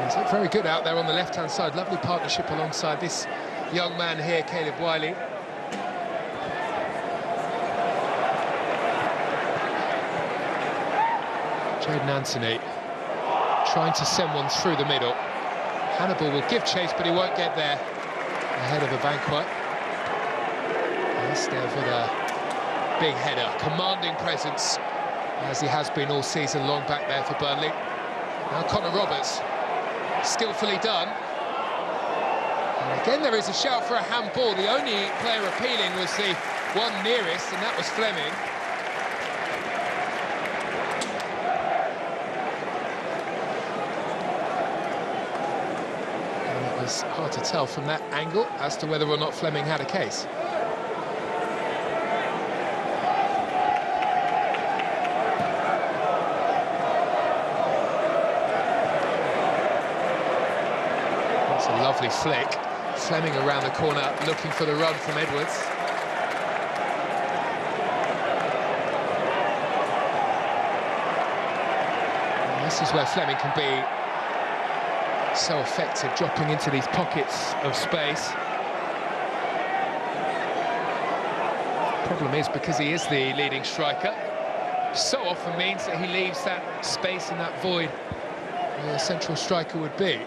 He's looked very good out there on the left-hand side. Lovely partnership alongside this young man here, Caleb Wiley. Jayden Anthony trying to send one through the middle. Hannibal will give chase, but he won't get there ahead of Abankwah. Estev with a big header, commanding presence, as he has been all season long back there for Burnley. Now Connor Roberts. Skillfully done. And again, there is a shout for a handball. The only player appealing was the one nearest, and that was Fleming. And it was hard to tell from that angle as to whether or not Fleming had a case. Lovely flick. Fleming around the corner looking for the run from Edwards. And this is where Fleming can be so effective, dropping into these pockets of space. Problem is, because he is the leading striker, so often means that he leaves that space and that void where the central striker would be.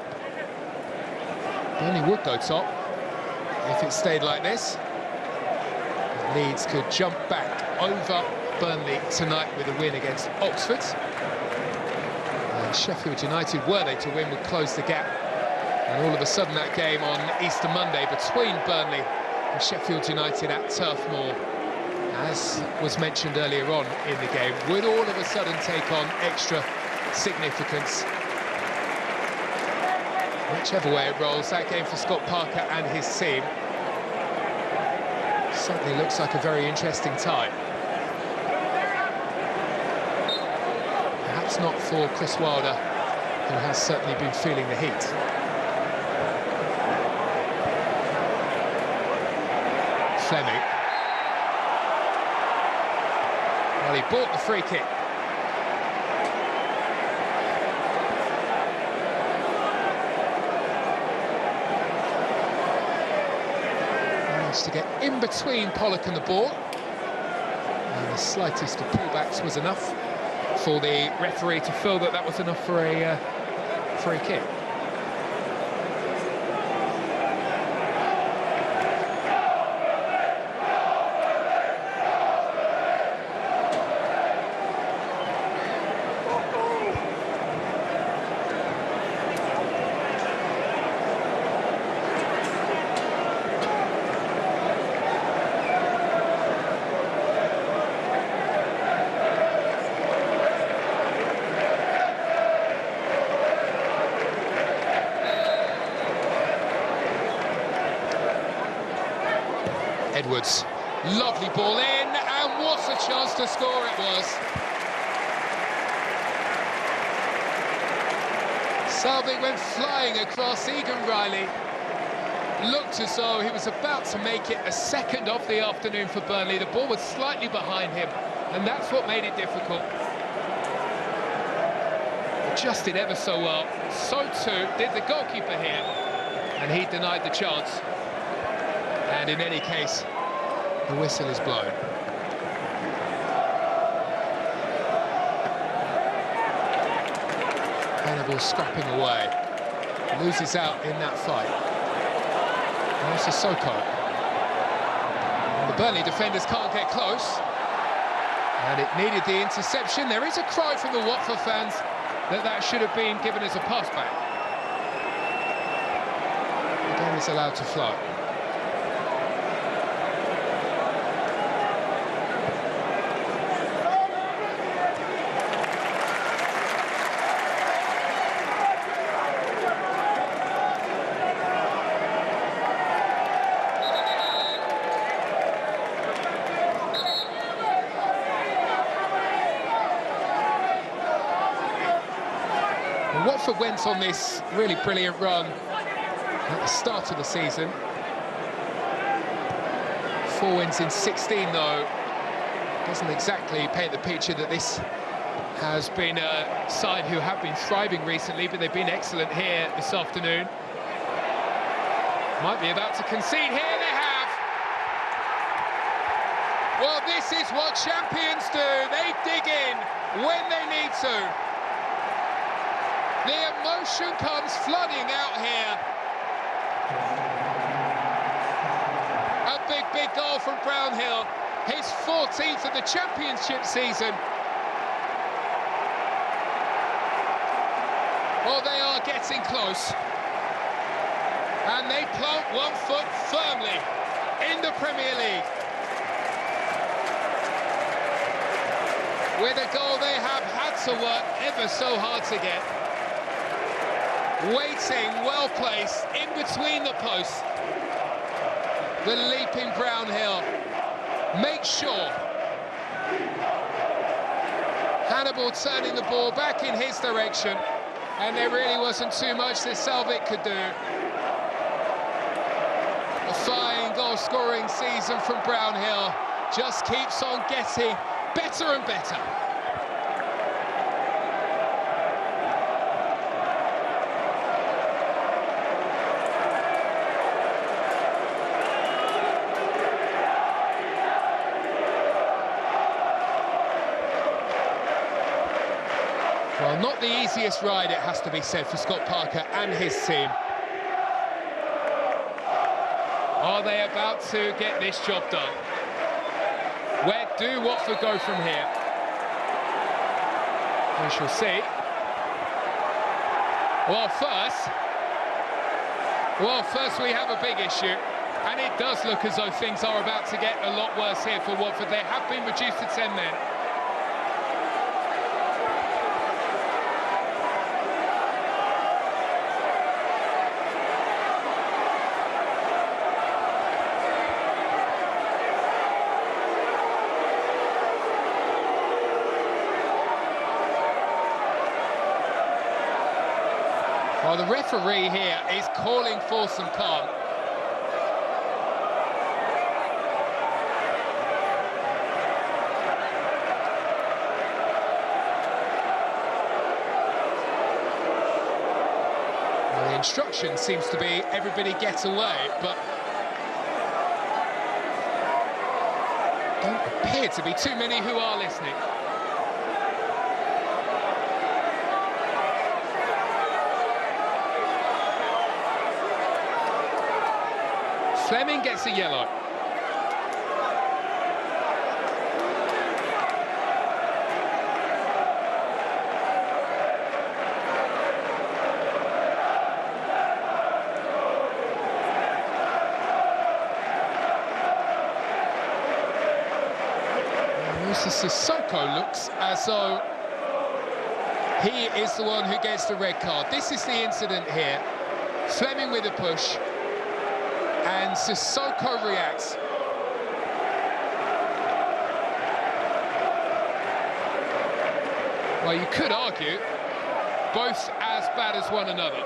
Burnley would go top if it stayed like this. But Leeds could jump back over Burnley tonight with a win against Oxford. And Sheffield United, were they to win, would close the gap And all of a sudden that game on Easter Monday between Burnley and Sheffield United at Turf Moor, as was mentioned earlier on in the game, would all of a sudden take on extra significance. Whichever way it rolls, that game for Scott Parker and his team certainly looks like a very interesting time. Perhaps not for Chris Wilder, who has certainly been feeling the heat. Fleming. Well, he bought the free kick. Managed to get in between Pollock and the ball. And the slightest of pullbacks was enough for the referee to feel that that was enough for a free kick. Edwards, lovely ball in, and what a chance to score it was. Salvik went flying across. Egan Riley looked as though he was about to make it a second of the afternoon for Burnley. The ball was slightly behind him, and that's what made it difficult. Adjusted ever so well. So too did the goalkeeper here, and he denied the chance. And in any case, the whistle is blown. Hannibal scrapping away, loses out in that fight. Now Sissoko. The Burnley defenders can't get close, and it needed the interception. There is a cry from the Watford fans that that should have been given as a pass back. The game is allowed to flow. Watford went on this really brilliant run at the start of the season. 4 wins in 16, though. Doesn't exactly paint the picture that this has been a side who have been thriving recently, but they've been excellent here this afternoon. Might be about to concede here, they have. Well, this is what champions do. They dig in when they need to. The emotion comes flooding out here. A big goal from Brownhill. His 14th of the championship season. Well, they are getting close. And they plant 1 foot firmly in the Premier League. With a goal they have had to work ever so hard to get. Waiting, well placed, in between the posts. The leaping Brownhill makes sure. Hannibal turning the ball back in his direction, and there really wasn't too much that Salvik could do. A fine goal-scoring season from Brownhill just keeps on getting better and better. Well, not the easiest ride, it has to be said, for Scott Parker and his team. Are they about to get this job done? Where do Watford go from here? We shall see. Well, first, Well, first we have a big issue, and it does look as though things are about to get a lot worse here for Watford. They have been reduced to 10 men. Well, the referee here is calling for some calm. Well, the instruction seems to be everybody get away, but don't appear to be too many who are listening. Fleming gets a yellow. Sissoko looks as though he is the one who gets the red card. This is the incident here. Fleming with a push. And Sissoko reacts. Well, you could argue both as bad as one another.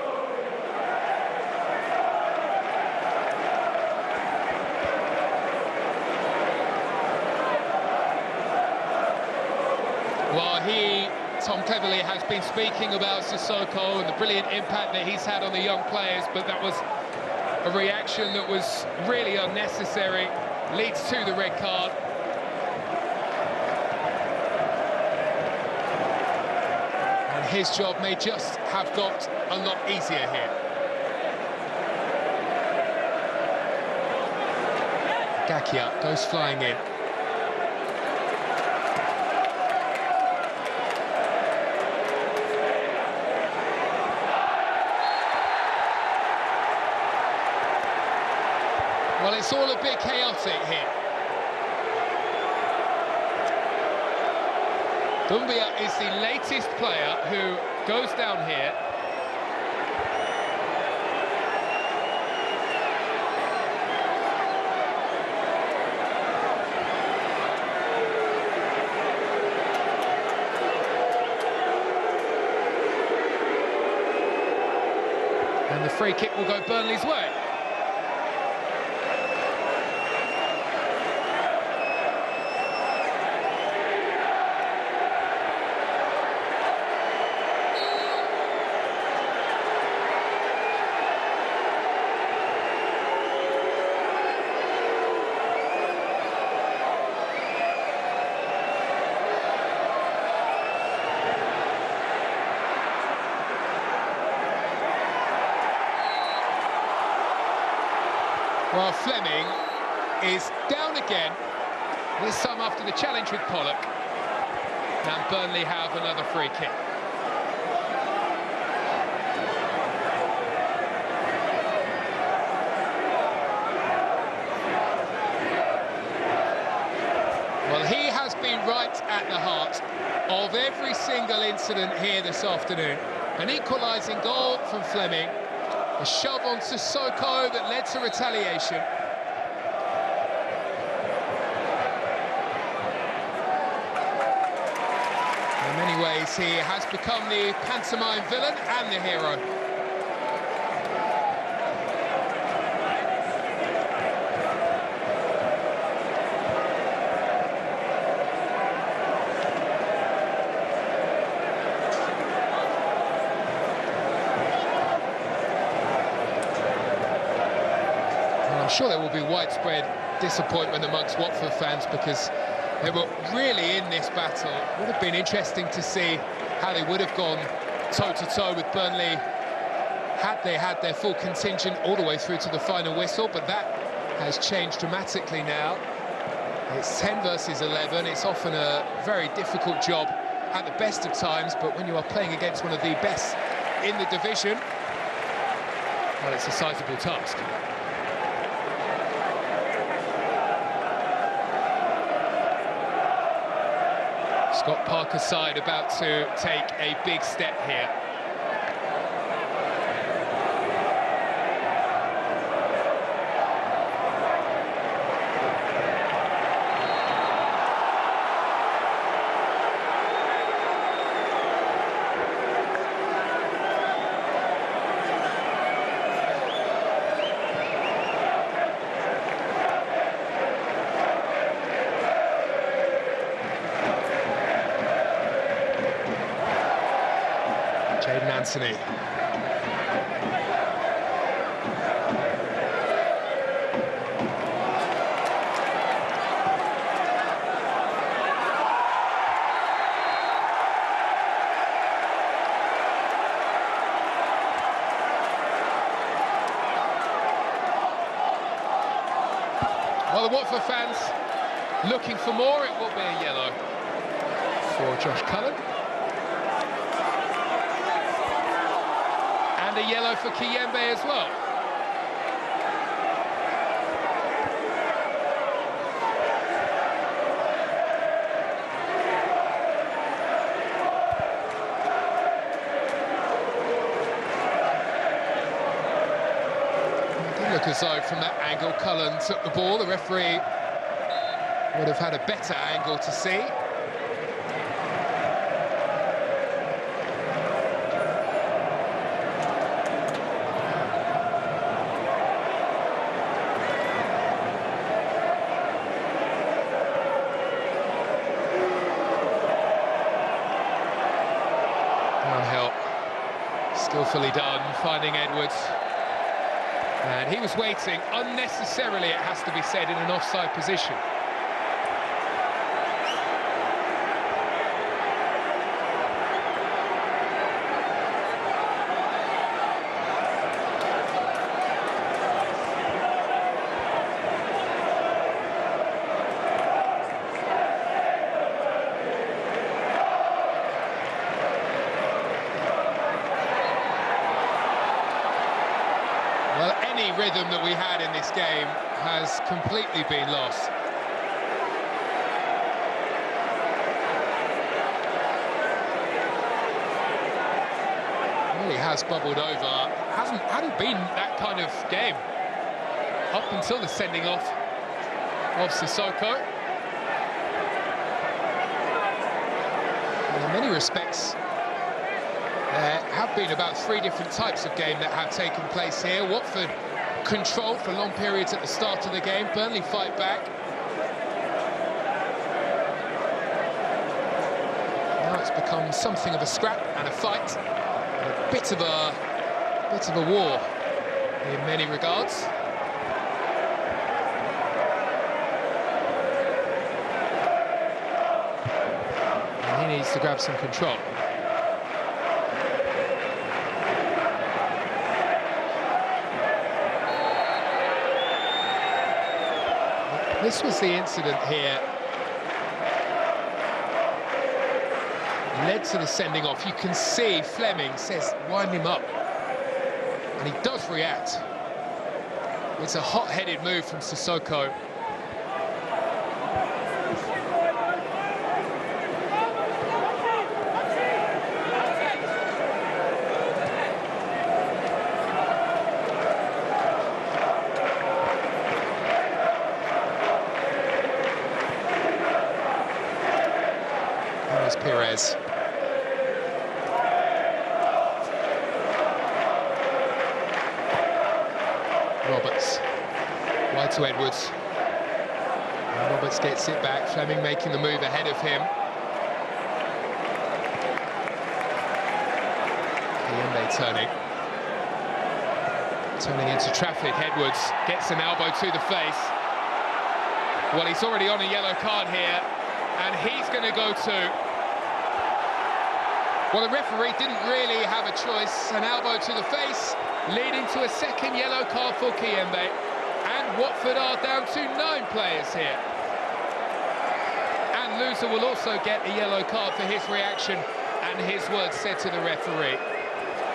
Well, Tom Cleverley, has been speaking about Sissoko and the brilliant impact that he's had on the young players, but that was a reaction that was really unnecessary, leads to the red card. And his job may just have got a lot easier here. Gakia goes flying in. Well, it's all a bit chaotic here. Doumbia is the latest player who goes down here. And the free kick will go Burnley's way. Well, Fleming is down again, this time after the challenge with Pollock. And Burnley have another free kick. Well, he has been right at the heart of every single incident here this afternoon. An equalising goal from Fleming. A shove on Sissoko that led to retaliation. In many ways, he has become the pantomime villain and the hero. I'm sure there will be widespread disappointment amongst Watford fans because they were really in this battle. It would have been interesting to see how they would have gone toe-to-toe with Burnley had they had their full contingent all the way through to the final whistle, but that has changed dramatically now. It's 10 versus 11. It's often a very difficult job at the best of times, but when you are playing against one of the best in the division, Well, it's a sizable task. Scott Parker's side about to take a big step here. Anthony. Well, the Watford fans looking for more. It will be a yellow for Josh Cullen. And a yellow for Kiyembe as well. It did look as though from that angle Cullen took the ball. The referee would have had a better angle to see. Downhill, skillfully done, finding Edwards. And he was waiting unnecessarily, it has to be said, in an offside position. Well, any rhythm that we had in this game has completely been lost. Really has bubbled over. Hadn't been that kind of game up until the sending off of Sissoko. And in many respects, there have been about 3 different types of game that have taken place here. Watford controlled for long periods at the start of the game. Burnley fight back. Now it's become something of a scrap and a fight, and a bit of a war in many regards. And he needs to grab some control. This was the incident here. Led to the sending off. You can see Fleming says, wind him up. And he does react. It's a hot-headed move from Sissoko. Perez. Roberts. Wide to Edwards. And Roberts gets it back. Fleming making the move ahead of him. Kiyembe turning into traffic. Edwards gets an elbow to the face. Well, he's already on a yellow card here, and he's going to go too. Well, the referee didn't really have a choice. An elbow to the face, leading to a second yellow card for Kiyembe. And Watford are down to 9 players here. And Loser will also get a yellow card for his reaction and his words said to the referee.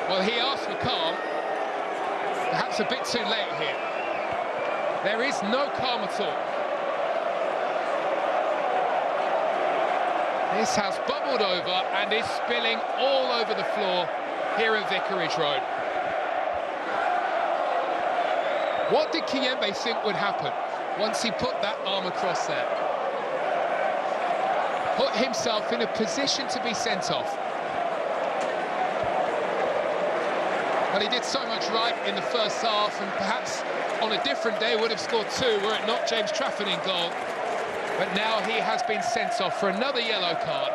Well, he asked for calm, Perhaps a bit too late here. There is no calm at all. This has bubbled over and is spilling all over the floor here at Vicarage Road. What did Kiembe think would happen once he put that arm across there? Put himself in a position to be sent off. But he did so much right in the first half, and perhaps on a different day would have scored two were it not James Trafford in goal. But now he has been sent off for another yellow card.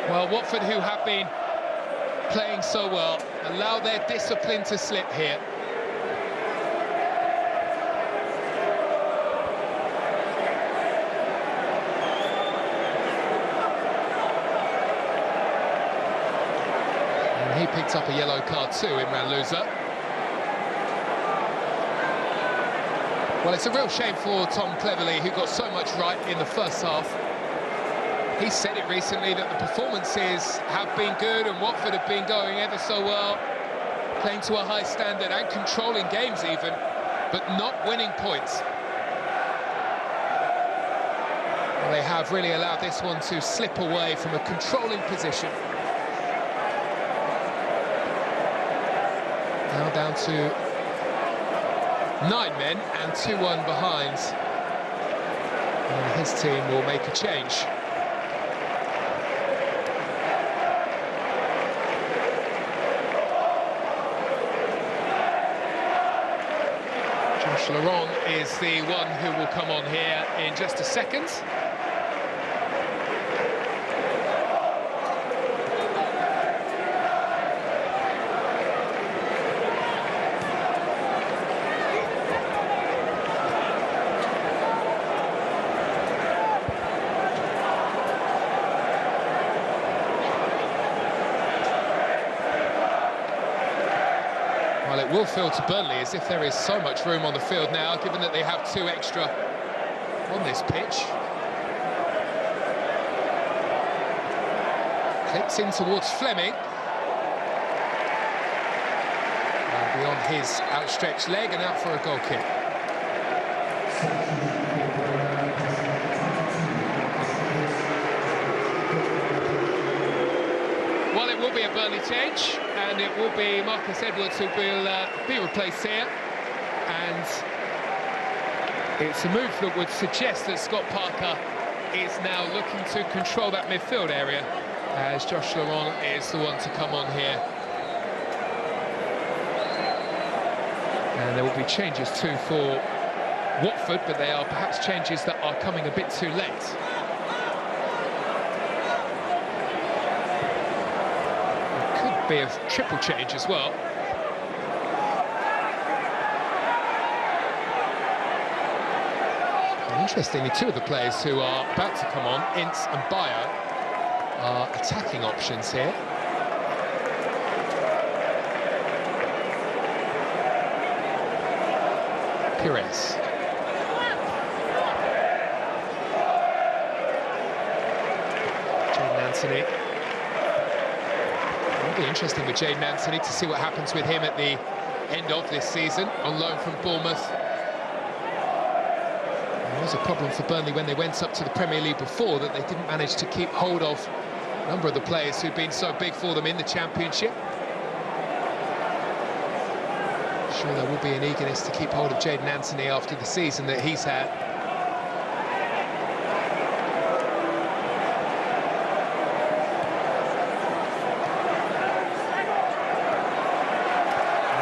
Well, Watford, who have been playing so well, allow their discipline to slip here. And he picked up a yellow card too, Imran Louza. Well, it's a real shame for Tom Cleverley, who got so much right in the first half. He said it recently that the performances have been good and Watford have been going ever so well, playing to a high standard and controlling games even, but not winning points. Well, they have really allowed this one to slip away from a controlling position. Now down to 9 men and 2-1 behind. And his team will make a change. Josh Laurent is the one who will come on here in just a second. Well, it will feel to Burnley as if there is so much room on the field now, given that they have 2 extra on this pitch. Clips in towards Fleming. And beyond his outstretched leg and out for a goal kick. Well, it will be a Burnley change, and it will be Marcus Edwards who will be replaced here. And it's a move that would suggest that Scott Parker is now looking to control that midfield area, as Josh Laurent is the one to come on here. And there will be changes too for Watford, but they are perhaps changes that are coming a bit too late. Be a triple change as well. And interestingly, 2 of the players who are about to come on, Ince and Bayo, are attacking options here. Pires. Jadon Anthony. It'll be interesting with Jadon Anthony to see what happens with him at the end of this season, on loan from Bournemouth. It was a problem for Burnley when they went up to the Premier League before, that they didn't manage to keep hold of a number of the players who've been so big for them in the Championship. I'm sure there will be an eagerness to keep hold of Jadon Anthony after the season that he's had.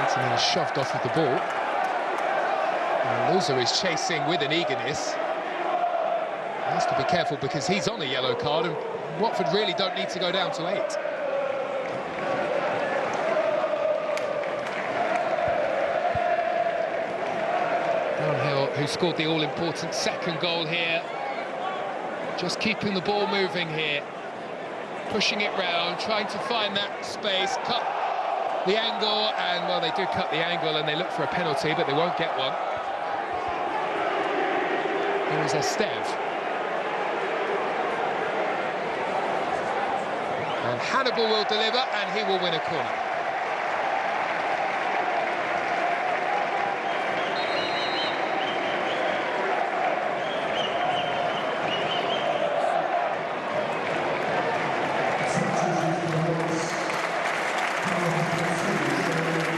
Anthony is shoved off with the ball. And Louza is chasing with an eagerness. He has to be careful because he's on a yellow card, and Watford really don't need to go down to 8. Brownhill, who scored the all-important second goal here, just keeping the ball moving here, pushing it round, trying to find that space, cut the angle, and well, they do cut the angle and they look for a penalty, but they won't get one. Here is Esteve. And Hannibal will deliver, and he will win a corner.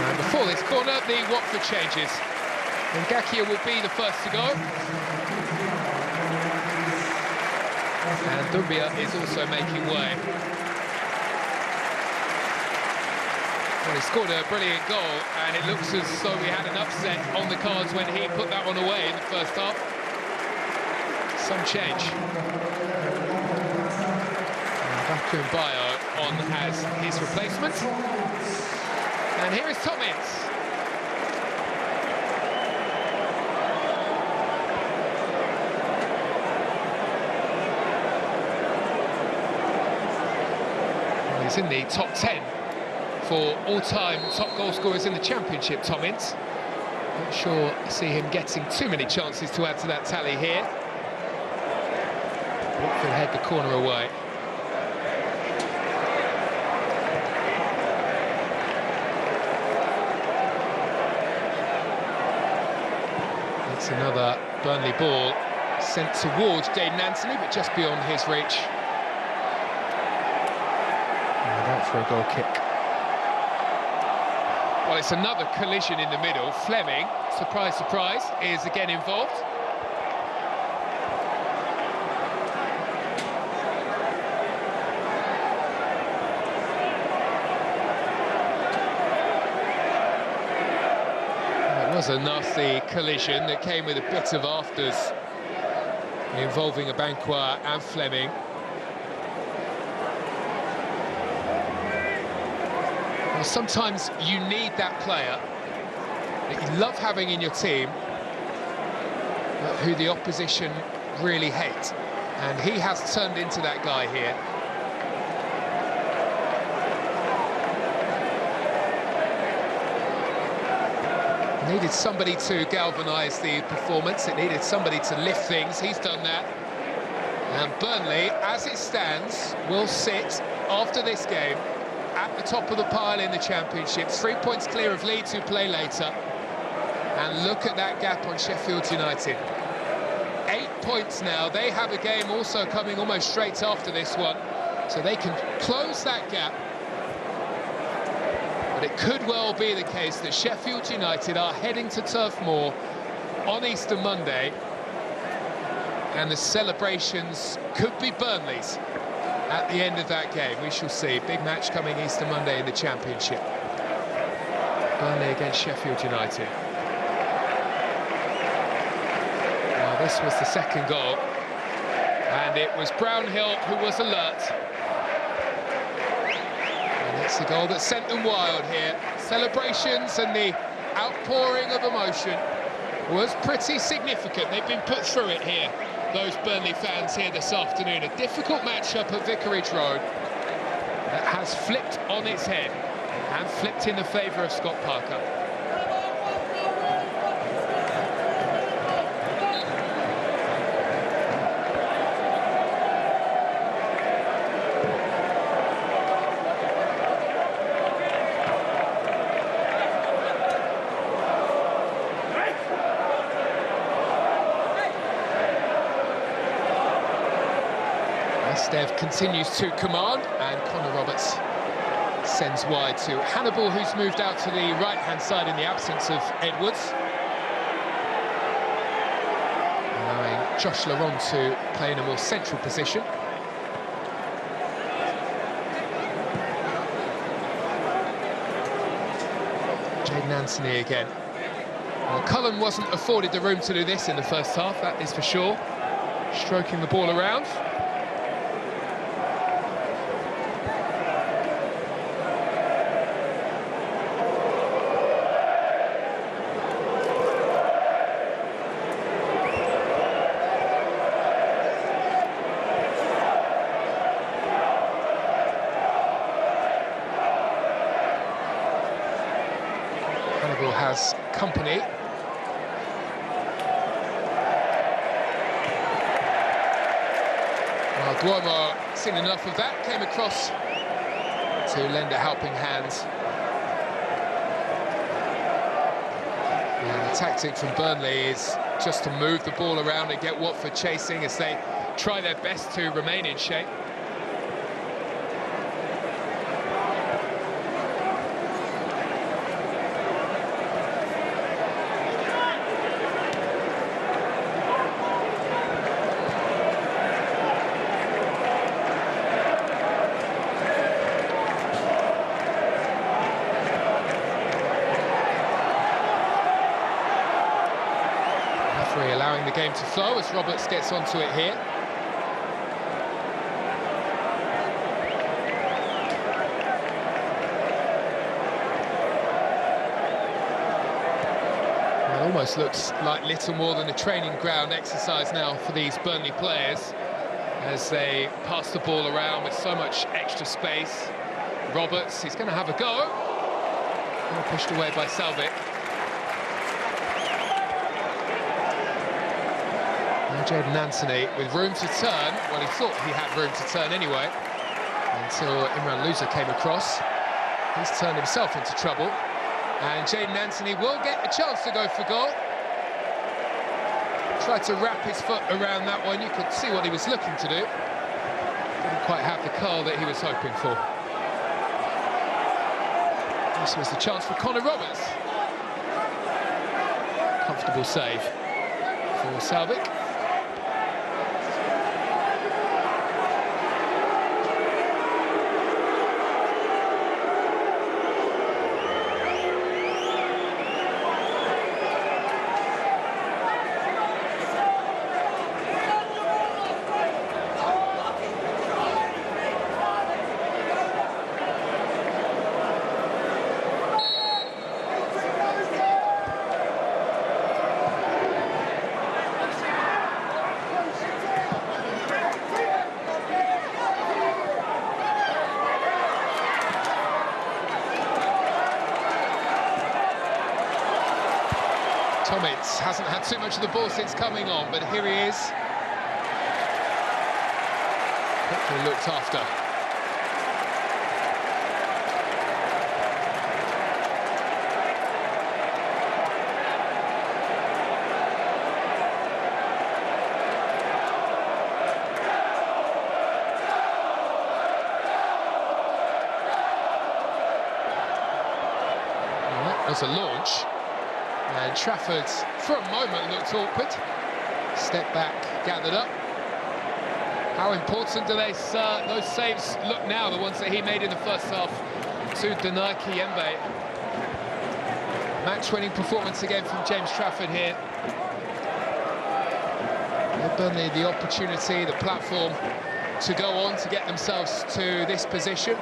And before this corner, the Watford changes. Ngakia will be the first to go. And Dumbia is also making way. Well, he scored a brilliant goal, and it looks as though we had an upset on the cards when he put that one away in the first half. Some change. Baku Bayo on as his replacement. And here is Tommins. He's in the top 10 for all-time top goal scorers in the Championship, Tommins. Not sure I see him getting too many chances to add to that tally here. Watford head the corner away. It's another Burnley ball sent towards Jayden Anthony, but just beyond his reach. For a goal kick. Well, it's another collision in the middle. Fleming, surprise, surprise, is again involved. It was a nasty collision that came with a bit of afters involving Abankwah and Fleming. Sometimes you need that player that you love having in your team, but who the opposition really hate. And he has turned into that guy here. It needed somebody to galvanise the performance. It needed somebody to lift things. He's done that. And Burnley, as it stands, will sit after this game at the top of the pile in the Championship, 3 points clear of Leeds, who play later. And look at that gap on Sheffield United. 8 points now. They have a game also coming almost straight after this one, so they can close that gap. But it could well be the case that Sheffield United are heading to Turf Moor on Easter Monday, and the celebrations could be Burnley's at the end of that game. We shall see. Big match coming Easter Monday in the Championship. Burnley against Sheffield United. Well, this was the second goal, and it was Brownhill who was alert. And it's the goal that sent them wild here. Celebrations and the outpouring of emotion was pretty significant. They've been put through it here, those Burnley fans here this afternoon. A difficult matchup at Vicarage Road that has flipped on its head and flipped in the favour of Scott Parker. Matchday continues to command, and Connor Roberts sends wide to Hannibal, who's moved out to the right-hand side in the absence of Edwards. Allowing Josh Laurent to play in a more central position. Jayden Anthony again. Well, Cullen wasn't afforded the room to do this in the first half, that is for sure. Stroking the ball around. Hannibal has company. Well, Duomo seen enough of that, came across to lend a helping hand. And the tactic from Burnley is just to move the ball around and get Watford chasing as they try their best to remain in shape. Allowing the game to flow as Roberts gets onto it here. Well, it almost looks like little more than a training ground exercise now for these Burnley players as they pass the ball around with so much extra space. Roberts, he's going to have a go. Well, pushed away by Salvik. Jadon Anthony with room to turn. Well, he thought he had room to turn anyway, until Imran Louza came across. He's turned himself into trouble, and Jadon Anthony will get a chance to go for goal. Tried to wrap his foot around that one. You could see what he was looking to do. Didn't quite have the curl that he was hoping for. This was the chance for Connor Roberts. Comfortable save for Salvik. Tomic hasn't had too much of the ball since coming on, but here he is. Quickly looked after. Well, that was a launch. And Trafford, for a moment, looked awkward. Step back, gathered up. How important do those saves look now, the ones that he made in the first half to deny Kiyembe? Match-winning performance again from James Trafford here. Give Burnley the opportunity, the platform to go on to get themselves to this position.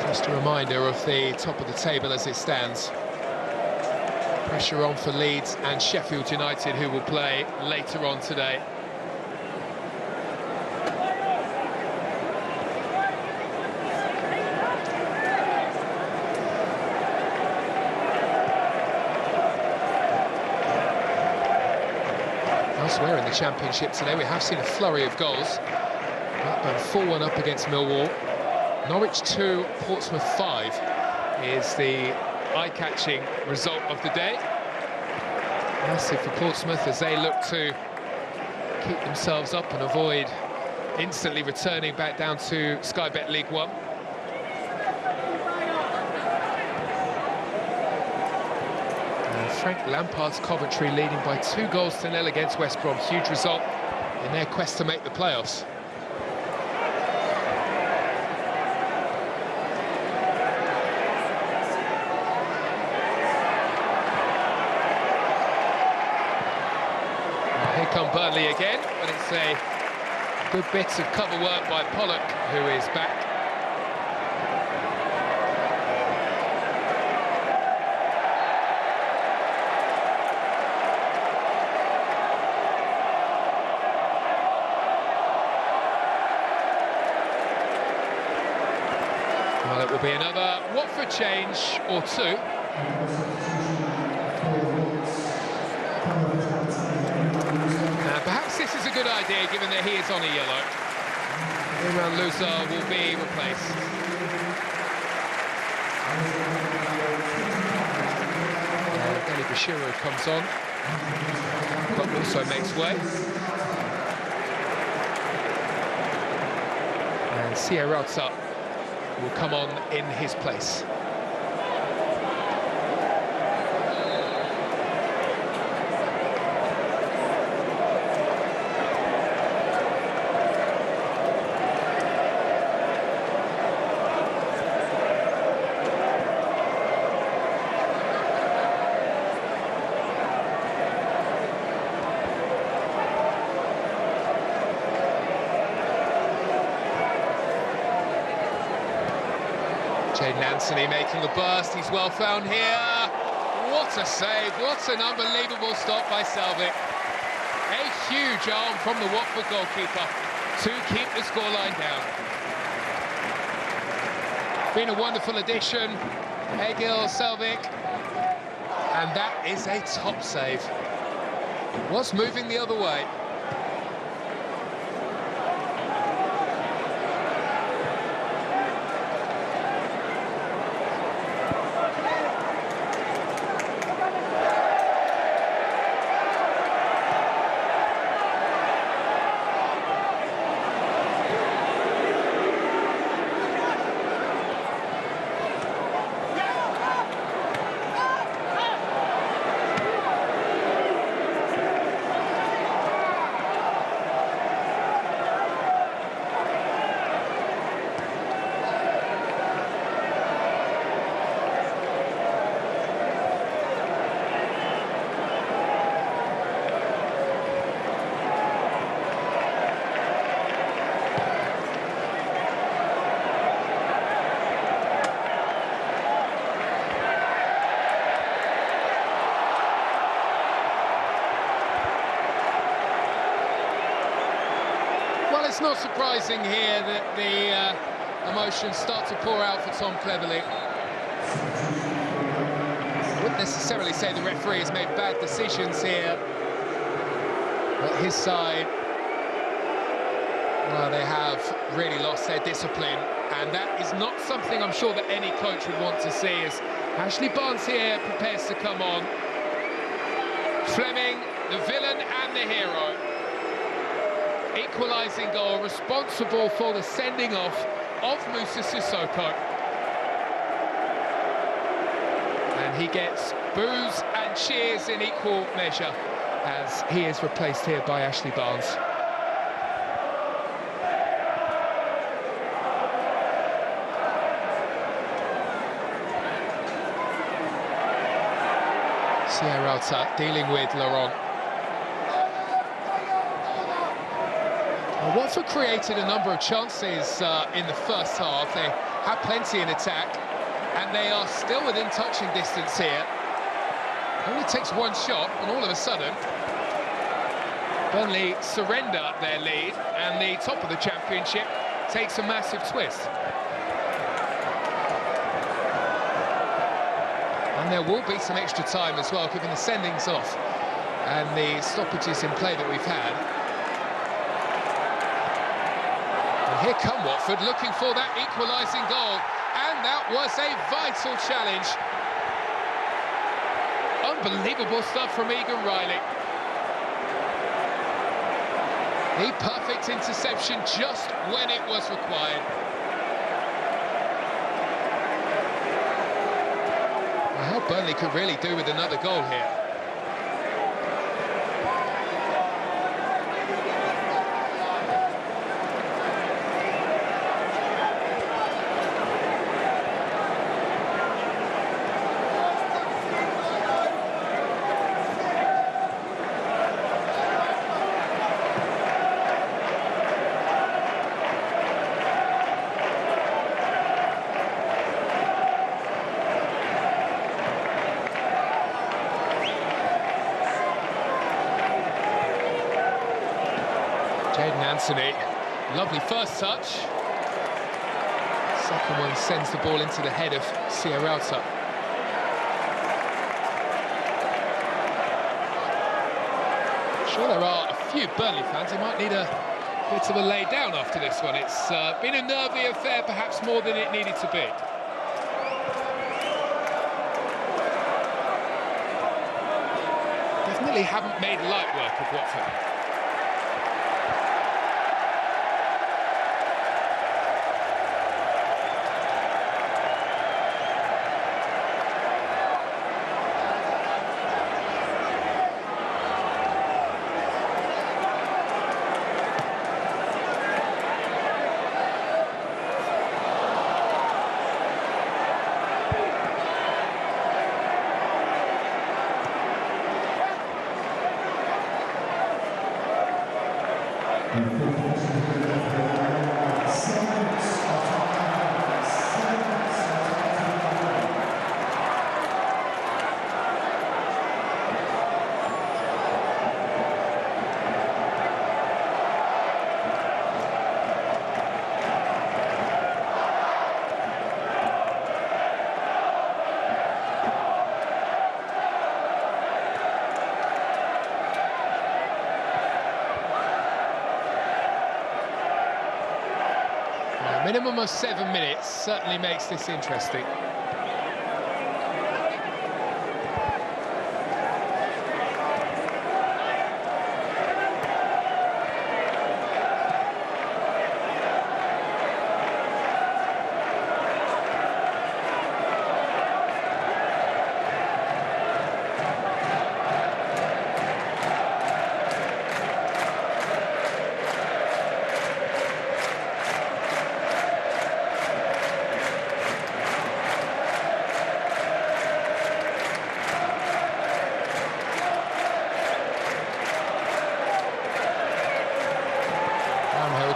Just a reminder of the top of the table as it stands. Pressure on for Leeds and Sheffield United, who will play later on today. Elsewhere in the Championship today, we have seen a flurry of goals. Blackburn 4-1 up against Millwall. Norwich 2, Portsmouth 5 is the eye-catching result of the day. Massive for Portsmouth as they look to keep themselves up and avoid instantly returning back down to Sky Bet League One. And Frank Lampard's Coventry leading by 2-0 against West Brom. Huge result in their quest to make the playoffs. Come Burnley again, but it's a good bit of cover work by Pollock, who is back. Well, it There'll be another Watford change or two. Perhaps this is a good idea, given that he is on a yellow. Imran Louza will be replaced. Eli Bashiru comes on, but also makes way. And Sierralta will come on in his place. Jayden Anthony making a burst, he's well found here. What a save, what an unbelievable stop by Selvik. A huge arm from the Watford goalkeeper to keep the scoreline down. Been a wonderful addition, Egil Selvik, and that is a top save. It was moving the other way. It's not surprising here that the emotions start to pour out for Tom Cleverley. I wouldn't necessarily say the referee has made bad decisions here, but his side, well, they have really lost their discipline, and that is not something I'm sure that any coach would want to see, as Ashley Barnes here prepares to come on. Fleming, the villain and the hero. Equalising goal, responsible for the sending off of Moussa Sissoko. And he gets boos and cheers in equal measure as he is replaced here by Ashley Barnes. Sierralta dealing with Laurent. Watford created a number of chances in the first half. They had plenty in attack, and they are still within touching distance here. Only takes one shot, and all of a sudden, Burnley surrender their lead, and the top of the championship takes a massive twist. And there will be some extra time as well, given the sendings off and the stoppages in play that we've had. Here come Watford, looking for that equalising goal, and that was a vital challenge. Unbelievable stuff from Egan Riley. The perfect interception just when it was required. I hope Burnley could really do with another goal here. Jayden Anthony, lovely first touch. Second one sends the ball into the head of Sierralta. Sure, there are a few Burnley fans who might need a bit of a lay down after this one. It's been a nervy affair, perhaps more than it needed to be. Definitely haven't made light work of Watford. A minimum of 7 minutes certainly makes this interesting.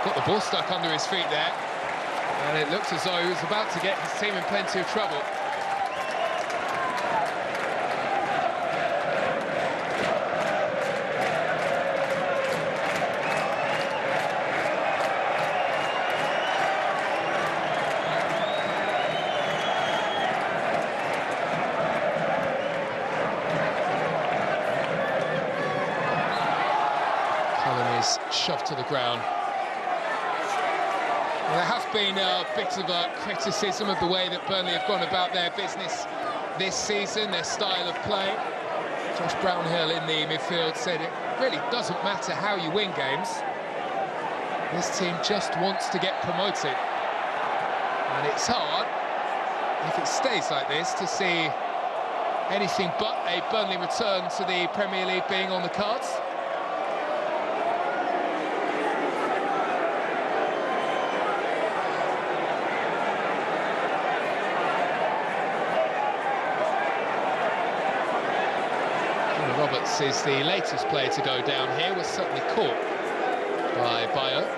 Got the ball stuck under his feet there, and it looks as though he was about to get his team in plenty of trouble. Cullen is shoved to the ground. Well, there has been a bit of a criticism of the way that Burnley have gone about their business this season, their style of play. Josh Brownhill in the midfield said it really doesn't matter how you win games. This team just wants to get promoted. And it's hard, if it stays like this, to see anything but a Burnley return to the Premier League being on the cards. Roberts is the latest player to go down here, was certainly caught by Bayo.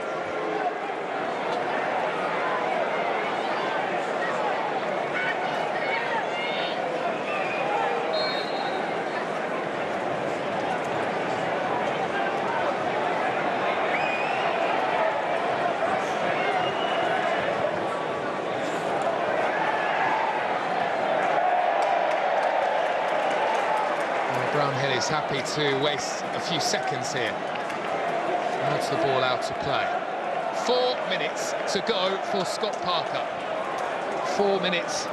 Brownhill is happy to waste a few seconds here. Nods the ball out to play. 4 minutes to go for Scott Parker. 4 minutes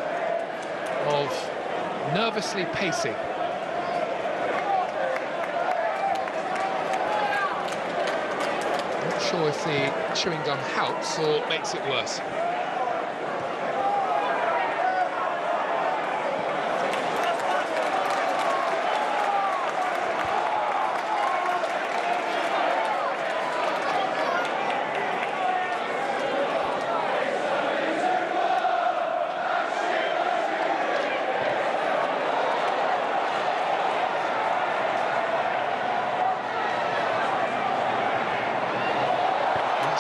of nervously pacing. Not sure if the chewing gum helps or makes it worse.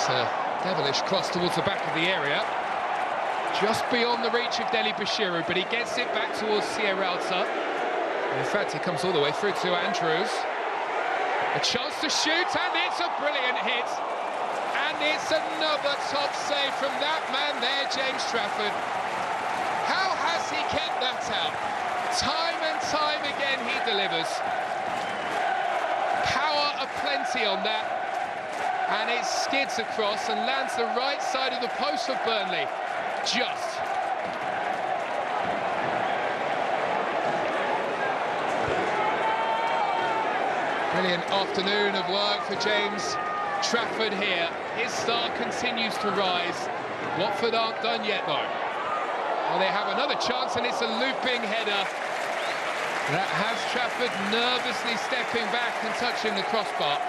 A devilish cross towards the back of the area, just beyond the reach of Deli Bashiru, but he gets it back towards Sierralta. In fact, he comes all the way through to Andrews. A chance to shoot, and it's a brilliant hit. And it's another top save from that man there, James Trafford. How has he kept that out? Time and time again he delivers. Power aplenty on that. And it skids across and lands the right side of the post of Burnley. Just. Brilliant afternoon of work for James Trafford here. His star continues to rise. Watford aren't done yet, though. Well, they have another chance, and it's a looping header. That has Trafford nervously stepping back and touching the crossbar.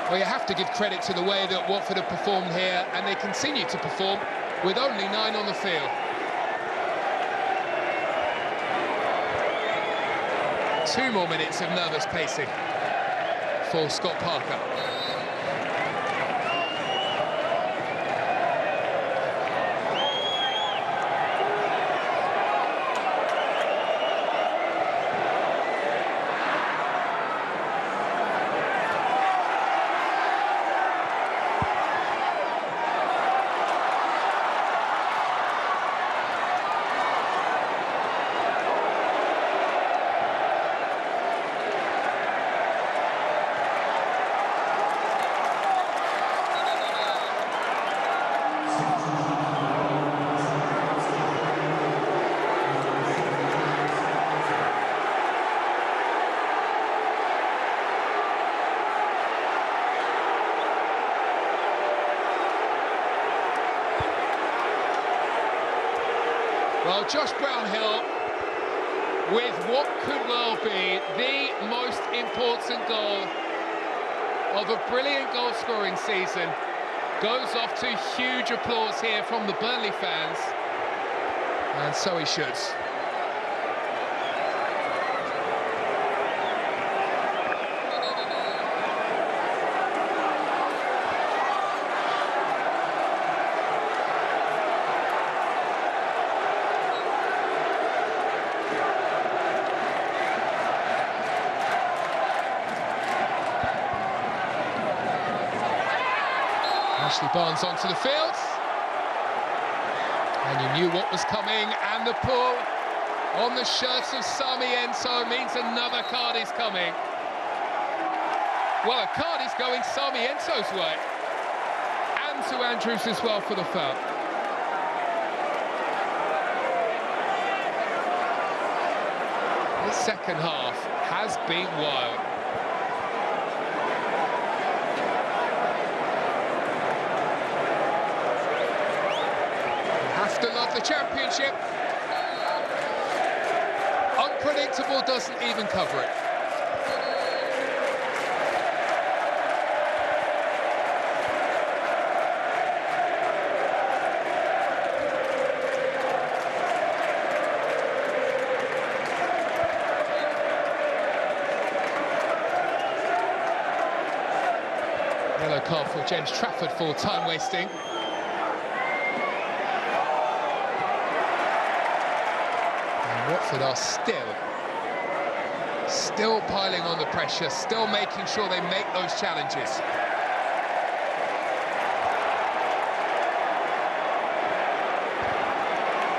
Well, you have to give credit to the way that Watford have performed here, and they continue to perform with only 9 on the field. 2 more minutes of nervous pacing for Scott Parker. Well, Josh Brownhill, with what could well be the most important goal of a brilliant goal-scoring season, goes off to huge applause here from the Burnley fans, and so he should. Ashley Barnes onto the field, and you knew what was coming, and the pull on the shirts of Sarmiento means another card is coming. Well, a card is going Sarmiento's way, and to Andrews as well for the foul. The second half has been wild. Have to love the Championship. Unpredictable doesn't even cover it. Yellow card for James Trafford for time wasting. Watford are still piling on the pressure, still making sure they make those challenges.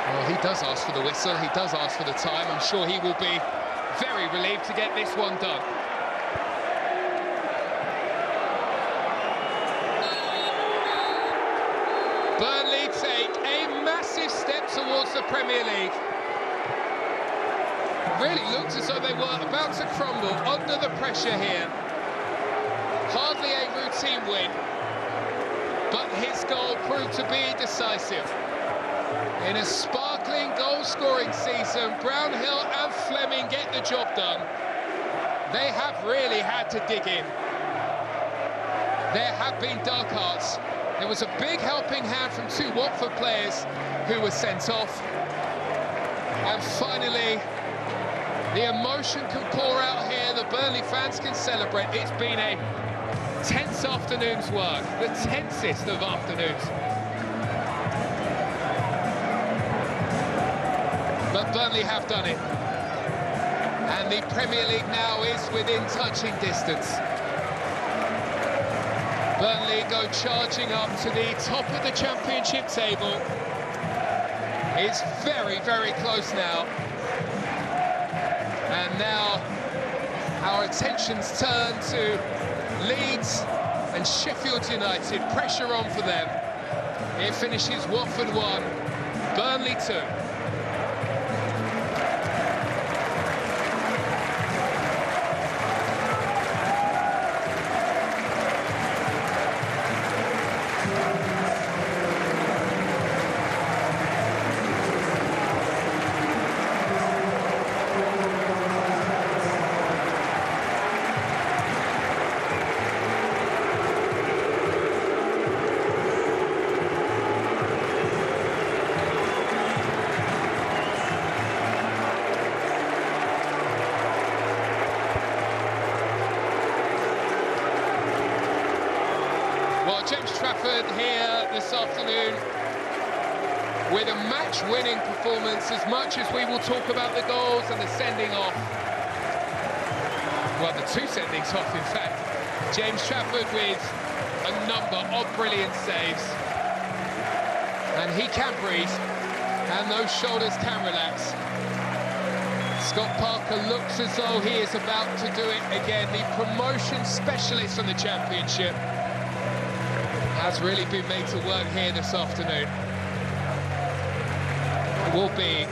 Well, he does ask for the whistle, he does ask for the time. I'm sure he will be very relieved to get this one done. Burnley take a massive step towards the Premier League. Really looked as though they were about to crumble under the pressure here. Hardly a routine win, but his goal proved to be decisive. In a sparkling goal-scoring season, Brownhill and Fleming get the job done. They have really had to dig in. There have been dark arts. There was a big helping hand from 2 Watford players who were sent off. And finally, the emotion can pour out here, the Burnley fans can celebrate. It's been a tense afternoon's work, the tensest of afternoons. But Burnley have done it. And the Premier League now is within touching distance. Burnley go charging up to the top of the Championship table. It's very, very close now. And now our attentions turn to Leeds and Sheffield United. Pressure on for them. It finishes Watford 1, Burnley 2. Well, James Trafford here this afternoon with a match-winning performance. As much as we will talk about the goals and the sending off, well, the two sendings off, in fact, James Trafford with a number of brilliant saves. And he can breathe, and those shoulders can relax. Scott Parker looks as though he is about to do it again. The promotion specialist from the Championship has really been made to work here this afternoon. There will be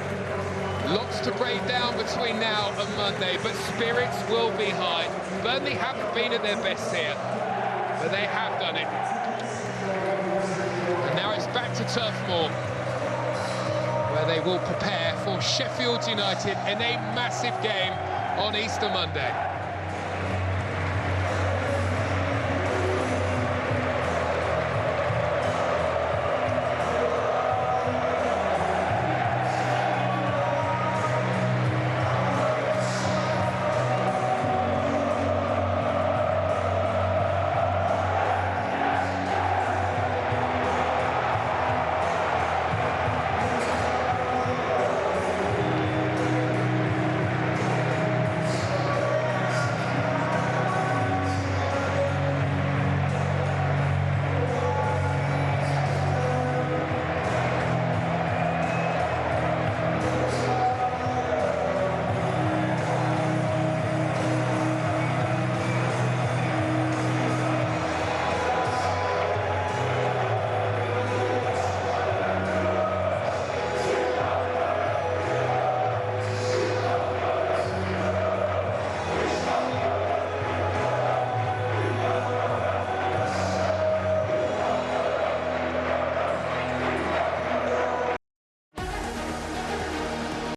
lots to break down between now and Monday, but spirits will be high. Burnley haven't been at their best here, but they have done it. And now it's back to Turf Moor, where they will prepare for Sheffield United in a massive game on Easter Monday.